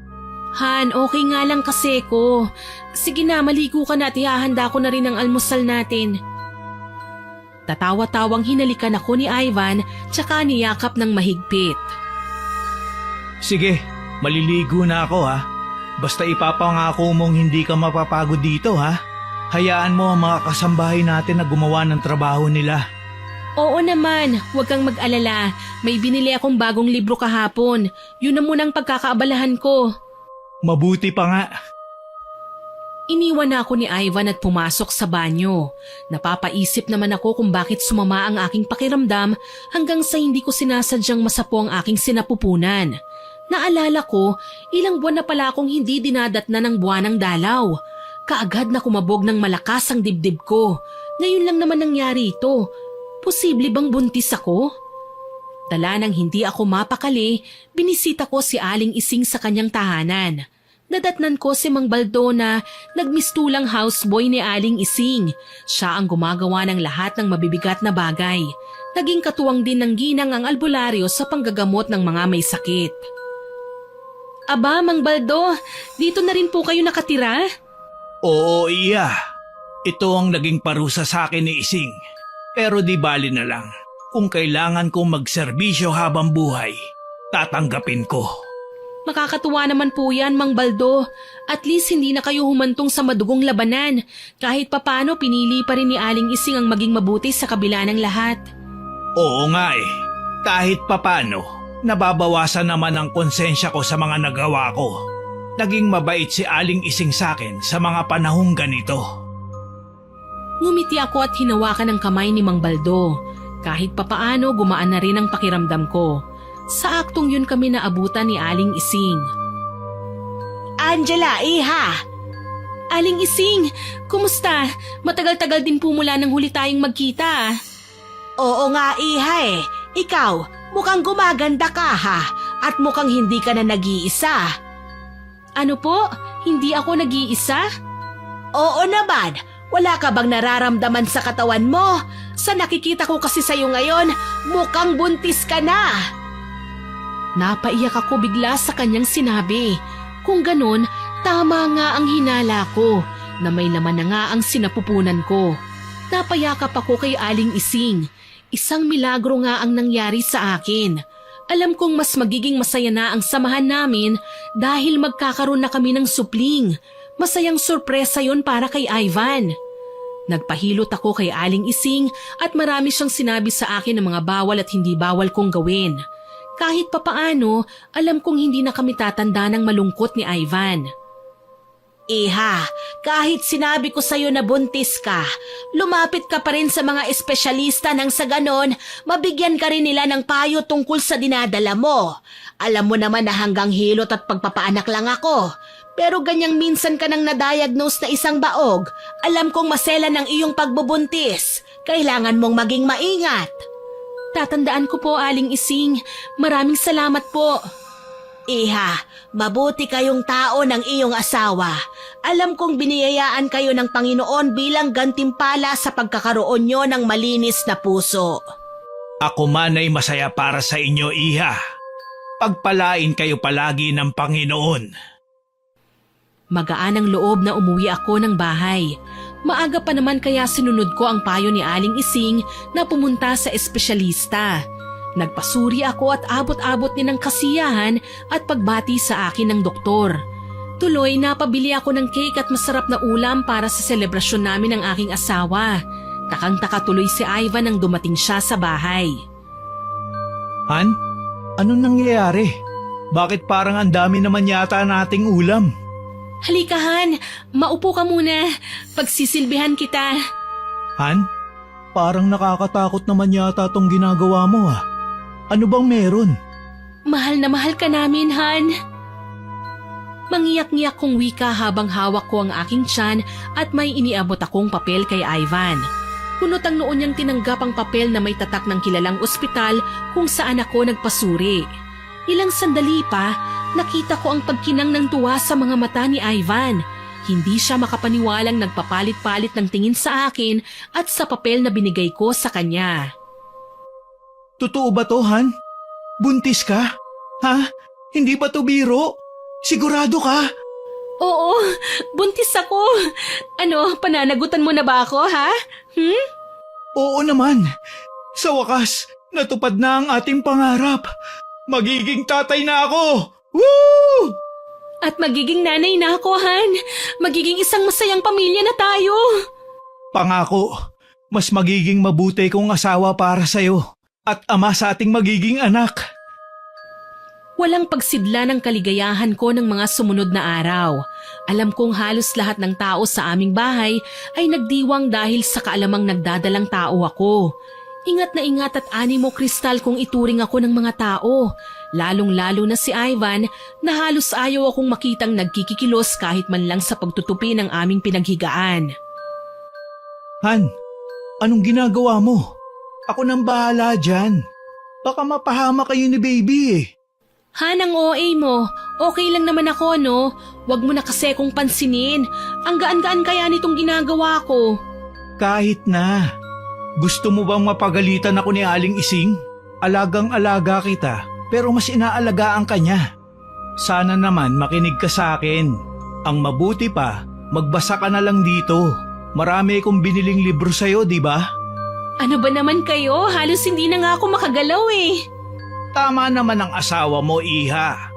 Han, okay nga lang kasi ko. Sige na, maligo ka na at ihahanda ko na rin ang almusal natin. Tatawa-tawang hinalikan ako ni Ivan tsaka niyakap ng mahigpit. Sige, maliligo na ako ha. Basta ipapangako mong hindi ka mapapagod dito ha. Hayaan mo ang mga kasambahay natin na gumawa ng trabaho nila. Oo naman, huwag kang mag-alala. May binili akong bagong libro kahapon. Yun na munang pagkakaabalahan ko. Mabuti pa nga. Iniwan na ako ni Ivan at pumasok sa banyo. Napapaisip naman ako kung bakit sumama ang aking pakiramdam hanggang sa hindi ko sinasadyang masapo ang aking sinapupunan. Naalala ko, ilang buwan na pala akong hindi dinadatna ng buwanang dalaw. Kaagad na kumabog ng malakas ang dibdib ko. Ngayon lang naman nangyari ito. Posible bang buntis ako? Dala nang hindi ako mapakali, binisita ko si Aling Ising sa kanyang tahanan. Nadatnan ko si Mang Baldo na nagmistulang houseboy ni Aling Ising. Siya ang gumagawa ng lahat ng mabibigat na bagay. Naging katuwang din ng ginang ang albularyo sa panggagamot ng mga may sakit. Aba, Mang Baldo, dito na rin po kayo nakatira? Oo, iya. Ito ang naging parusa sa akin ni Ising. Pero di bali na lang. Kung kailangan kong magserbisyo habang buhay, tatanggapin ko. Makakatuwa naman po yan, Mang Baldo. At least hindi na kayo humantong sa madugong labanan. Kahit papano pinili pa rin ni Aling Ising ang maging mabuti sa kabila ng lahat. Oo nga eh. Kahit papano, nababawasan naman ang konsensya ko sa mga nagawa ko. Naging mabait si Aling Ising sa akin sa mga panahong ganito. Ngumiti ako at hinawakan ang kamay ni Mang Baldo. Kahit papaano gumaan na rin ang pakiramdam ko. Sa aktong yun kami naabutan ni Aling Ising. Angela, iha! Aling Ising, kumusta? Matagal-tagal din po mula nang huli tayong magkita. Oo nga, iha eh. Ikaw, mukhang gumaganda ka ha. At mukhang hindi ka na nag-iisa. Ano po? Hindi ako nag-iisa? Oo naman. Wala ka bang nararamdaman sa katawan mo? Sa nakikita ko kasi sa'yo ngayon, mukhang buntis ka na. Napaiyak ako bigla sa kanyang sinabi. Kung ganon, tama nga ang hinala ko na may laman na nga ang sinapupunan ko. Napayakap ako kay Aling Ising. Isang milagro nga ang nangyari sa akin. Alam kong mas magiging masaya na ang samahan namin dahil magkakaroon na kami ng supling. Masayang sorpresa yon para kay Ivan. Nagpahilot ako kay Aling Ising at marami siyang sinabi sa akin ng mga bawal at hindi bawal kong gawin. Kahit papaano, alam kong hindi na kami tatanda ng malungkot ni Ivan. Iha, kahit sinabi ko sa'yo na buntis ka, lumapit ka pa rin sa mga espesyalista nang sa ganon, mabigyan ka rin nila ng payo tungkol sa dinadala mo. Alam mo naman na hanggang hilot at pagpapaanak lang ako. Pero ganyang minsan ka nang na-diagnose na isang baog, alam kong masela ng iyong pagbubuntis. Kailangan mong maging maingat. Tatandaan ko po, Aling Ising. Maraming salamat po. Iha, mabuti kayong tao ng iyong asawa. Alam kong biniyayaan kayo ng Panginoon bilang gantimpala sa pagkakaroon nyo ng malinis na puso. Ako man ay masaya para sa inyo, Iha. Pagpalain kayo palagi ng Panginoon. Magaan ang loob na umuwi ako ng bahay. Maaga pa naman kaya sinunod ko ang payo ni Aling Ising na pumunta sa espesyalista. Nagpasuri ako at abot-abot din ng kasiyahan at pagbati sa akin ng doktor. Tuloy napabili ako ng cake at masarap na ulam para sa selebrasyon namin ng aking asawa. Takang-taka tuloy si Ivan nang dumating siya sa bahay. Han, anong nangyayari? Bakit parang ang dami naman yata nating ulam? Halika Han, maupo ka muna. Pagsisilbihan kita. Han, parang nakakatakot naman yata tong ginagawa mo ah. Ano bang meron? Mahal na mahal ka namin, Han. Mangiyak-ngiyak kong wika habang hawak ko ang aking tiyan at may iniabot akong papel kay Ivan. Kunot ang noon niyang tinanggap ang papel na may tatak ng kilalang ospital kung saan ako nagpasuri. Ilang sandali pa, nakita ko ang pagkinang ng tuwa sa mga mata ni Ivan. Hindi siya makapaniwalang nagpapalit-palit ng tingin sa akin at sa papel na binigay ko sa kanya. Totoo ba to, Han? Buntis ka? Ha? Hindi ba to biro? Sigurado ka? Oo, buntis ako. Ano, pananagutan mo na ba ako, ha? Oo naman. Sa wakas, natupad na ang ating pangarap. Magiging tatay na ako! Woo! At magiging nanay na ako, Han. Magiging isang masayang pamilya na tayo. Pangako, mas magiging mabuti kong asawa para sa'yo at ama sa ating magiging anak. Walang pagsidla ng kaligayahan ko ng mga sumunod na araw. Alam kong halos lahat ng tao sa aming bahay ay nagdiwang dahil sa kaalamang nagdadalang tao ako. Ingat na ingat at animo kristal kung ituring ako ng mga tao. Lalong-lalo na si Ivan na halos ayaw akong makitang nagkikikilos kahit man lang sa pagtutupi ng aming pinaghigaan. Han, anong ginagawa mo? Ako nang bahala dyan. Baka mapahama kayo ni baby eh. Han, ang OA mo. Okay lang naman ako, no? Huwag mo na kasi kong pansinin. Ang gaan-gaan kaya nitong ginagawa ko. Kahit na. Gusto mo bang mapagalitan ako ni Aling Ising? Alagang-alaga kita, pero mas inaalagaan ka niya. Sana naman makinig ka sa akin. Ang mabuti pa, magbasa ka na lang dito. Marami akong biniling libro sa'yo, di ba? Ano ba naman kayo? Halos hindi na nga ako makagalaw eh. Tama naman ang asawa mo, Iha.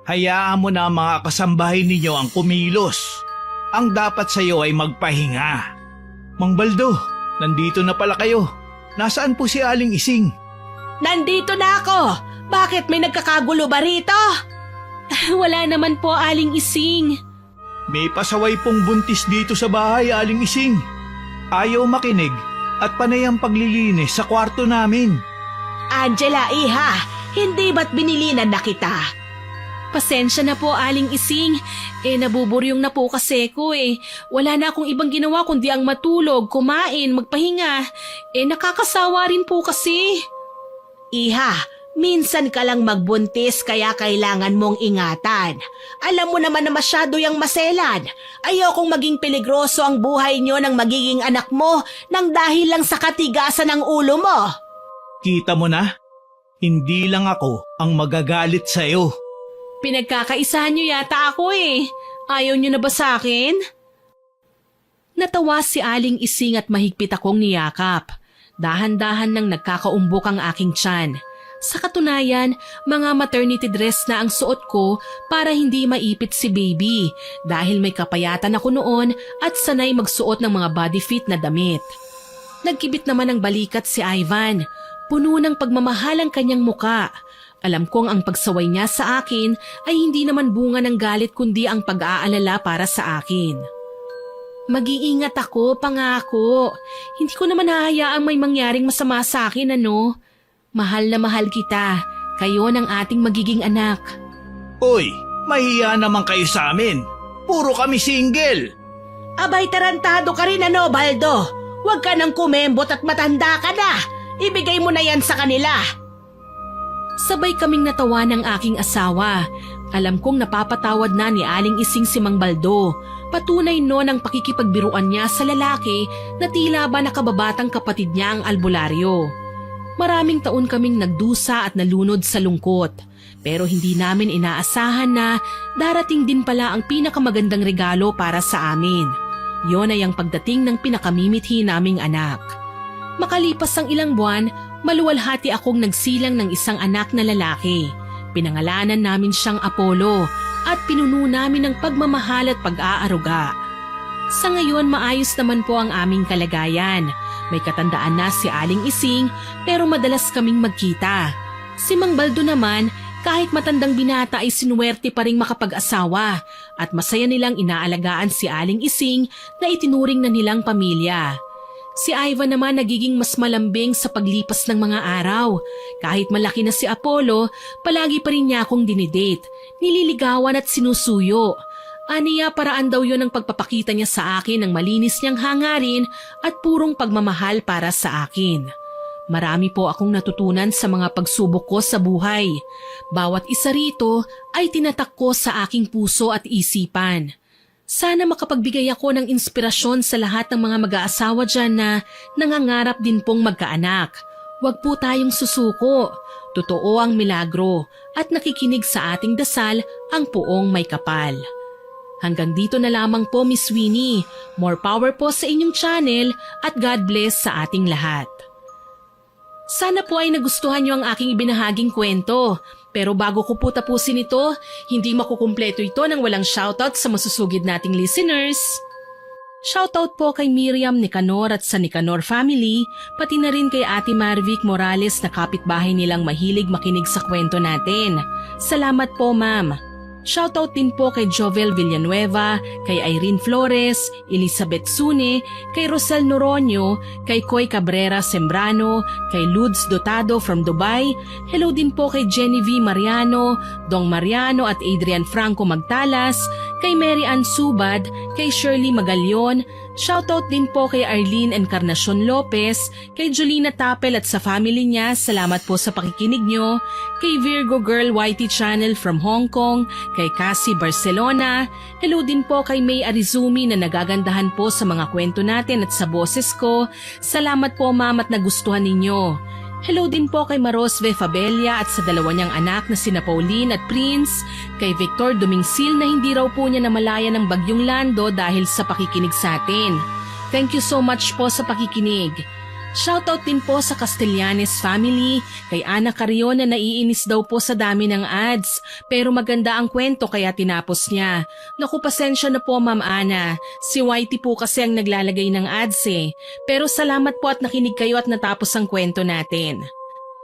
Hayaan mo na ang mga kasambahay ninyo ang kumilos. Ang dapat sa'yo ay magpahinga. Mang Baldo, nandito na pala kayo. Nasaan po si Aling Ising? Nandito na ako! Bakit may nagkakagulo ba rito? Wala naman po, Aling Ising. May pasaway pong buntis dito sa bahay, Aling Ising. Ayaw makinig at panay ang paglilinis sa kwarto namin. Angela, Iha, hindi ba't binilinan na kita? Pasensya na po, Aling Ising. Nabuburyong na po kasi ko eh. Wala na akong ibang ginawa kundi ang matulog, kumain, magpahinga. Nakakasawa rin po kasi. Iha, minsan ka lang magbuntis kaya kailangan mong ingatan. Alam mo naman na masyado yung maselan. Ayokong maging peligroso ang buhay nyo ng magiging anak mo nang dahil lang sa katigasan ng ulo mo. Kita mo na? Hindi lang ako ang magagalit sa'yo. Pinagkakaisahan niyo yata ako eh. Ayaw niyo na ba sa akin? Natawa si Aling Ising at mahigpit akong niyakap. Dahan-dahan nang nagkakaumbok ang aking tiyan. Sa katunayan, mga maternity dress na ang suot ko para hindi maipit si baby dahil may kapayatan ako noon at sanay magsuot ng mga body fit na damit. Nagkibit naman ng balikat si Ivan. Puno ng pagmamahal ang kanyang muka. Alam kong ang pagsaway niya sa akin ay hindi naman bunga ng galit kundi ang pag-aalala para sa akin. Mag-iingat ako, pangako. Hindi ko naman hahayaang may mangyaring masama sa akin, ano? Mahal na mahal kita. Kayo ng ating magiging anak. Uy, mahiya naman kayo sa amin. Puro kami single. Abay tarantado ka rin ano, Baldo? Huwag ka nang kumembot at matanda ka na. Ibigay mo na yan sa kanila. Sabay kaming natawa ng aking asawa. Alam kong napapatawad na ni Aling Ising si Mang Baldo. Patunay no ng pakikipagbiruan niya sa lalaki na tila ba nakababatang kapatid niya ang albularyo. Maraming taon kaming nagdusa at nalunod sa lungkot. Pero hindi namin inaasahan na darating din pala ang pinakamagandang regalo para sa amin. Yon ay ang pagdating ng pinakamimithi naming anak. Makalipas ang ilang buwan, maluwalhati akong nagsilang ng isang anak na lalaki. Pinangalanan namin siyang Apollo at pinuno namin ng pagmamahal at pag-aaruga. Sa ngayon maayos naman po ang aming kalagayan. May katandaan na si Aling Ising pero madalas kaming magkita. Si Mang Baldo naman kahit matandang binata ay sinuwerte pa ring makapag-asawa at masaya nilang inaalagaan si Aling Ising na itinuring na nilang pamilya. Si Ivan naman nagiging mas malambing sa paglipas ng mga araw. Kahit malaki na si Apollo, palagi pa rin niya akong dinidate, nililigawan at sinusuyo. Aniya paraan daw yon ang pagpapakita niya sa akin ng malinis niyang hangarin at purong pagmamahal para sa akin. Marami po akong natutunan sa mga pagsubok ko sa buhay. Bawat isa rito ay tinatak ko sa aking puso at isipan. Sana makapagbigay ako ng inspirasyon sa lahat ng mga mag-aasawa dyan na nangangarap din pong magkaanak. Huwag po tayong susuko. Totoo ang milagro at nakikinig sa ating dasal ang Poong May Kapal. Hanggang dito na lamang po, Miss Winnie. More power po sa inyong channel at God bless sa ating lahat. Sana po ay nagustuhan niyo ang aking ibinahaging kwento. Pero bago ko po tapusin ito, hindi makukumpleto ito nang walang shoutout sa masusugid nating listeners. Shoutout po kay Miriam Nicanor at sa Nicanor family, pati na rin kay Ate Marvic Morales na kapitbahay nilang mahilig makinig sa kwento natin. Salamat po, ma'am. Shoutout din po kay Jovel Villanueva, kay Irene Flores, Elizabeth Sune, kay Rosel Noronio, kay Koy Cabrera Sembrano, kay Ludes Dotado from Dubai. Hello din po kay Jenny V. Mariano, Dong Mariano at Adrian Franco Magtalas, kay Mary Ann Subad, kay Shirley Magalion. Shoutout din po kay Arlene Encarnacion Lopez, kay Jolina Tapel at sa family niya. Salamat po sa pakikinig nyo. Kay Virgo Girl YT Channel from Hong Kong, kay Cassie Barcelona. Hello din po kay May Arizumi na nagagandahan po sa mga kwento natin at sa boses ko. Salamat po, ma'am, at nagustuhan ninyo. Hello din po kay Marosve Fabella at sa dalawa niyang anak na sina Pauline at Prince, kay Victor Dumingsil na hindi raw po niya namalaya ng bagyong Lando dahil sa pakikinig sa atin. Thank you so much po sa pakikinig. Shoutout din po sa Castellanes family, kay Ana Carrion na naiinis daw po sa dami ng ads, pero maganda ang kwento kaya tinapos niya. Naku, pasensya na po, Ma'am Ana. Si Whitey po kasi ang naglalagay ng ads eh. Pero salamat po at nakinig kayo at natapos ang kwento natin.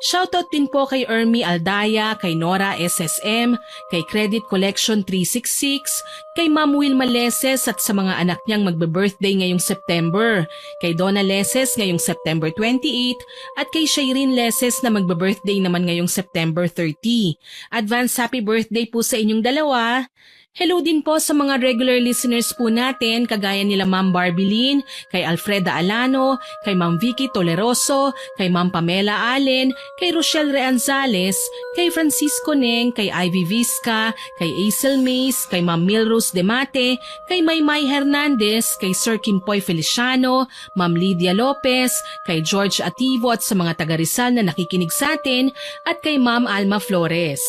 Shoutout din po kay Ermi Aldaya, kay Nora SSM, kay Credit Collection 366, kay Ma'am Wilma Leses at sa mga anak niyang magbe-birthday ngayong September, kay Donna Leses ngayong September 28 at kay Shaireen Leses na magbe-birthday naman ngayong September 30. Advance happy birthday po sa inyong dalawa. Hello din po sa mga regular listeners po natin kagaya nila Ma'am Barbilin, kay Alfreda Alano, kay Ma'am Vicky Toleroso, kay Ma'am Pamela Allen, kay Rochelle Reanzales, kay Francisco Neng, kay Ivy Vizca, kay Aisel Mays, kay Ma'am Milrose Demate, kay Maymay Hernandez, kay Sir Kimpoy Feliciano, Ma'am Lydia Lopez, kay George Ativo at sa mga taga Rizal na nakikinig sa atin at kay Ma'am Alma Flores.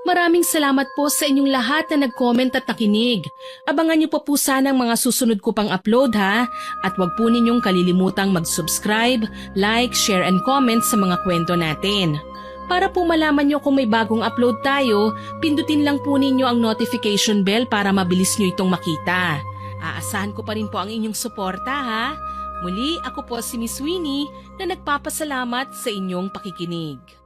Maraming salamat po sa inyong lahat na nag-comment at nakinig. Abangan niyo po sana ang mga susunod ko pang upload ha. At huwag po ninyong kalilimutang mag-subscribe, like, share and comment sa mga kwento natin. Para po malaman nyo kung may bagong upload tayo, pindutin lang po ninyo ang notification bell para mabilis nyo itong makita. Aasahan ko pa rin po ang inyong suporta ha. Muli, ako po si Miss Winnie na nagpapasalamat sa inyong pakikinig.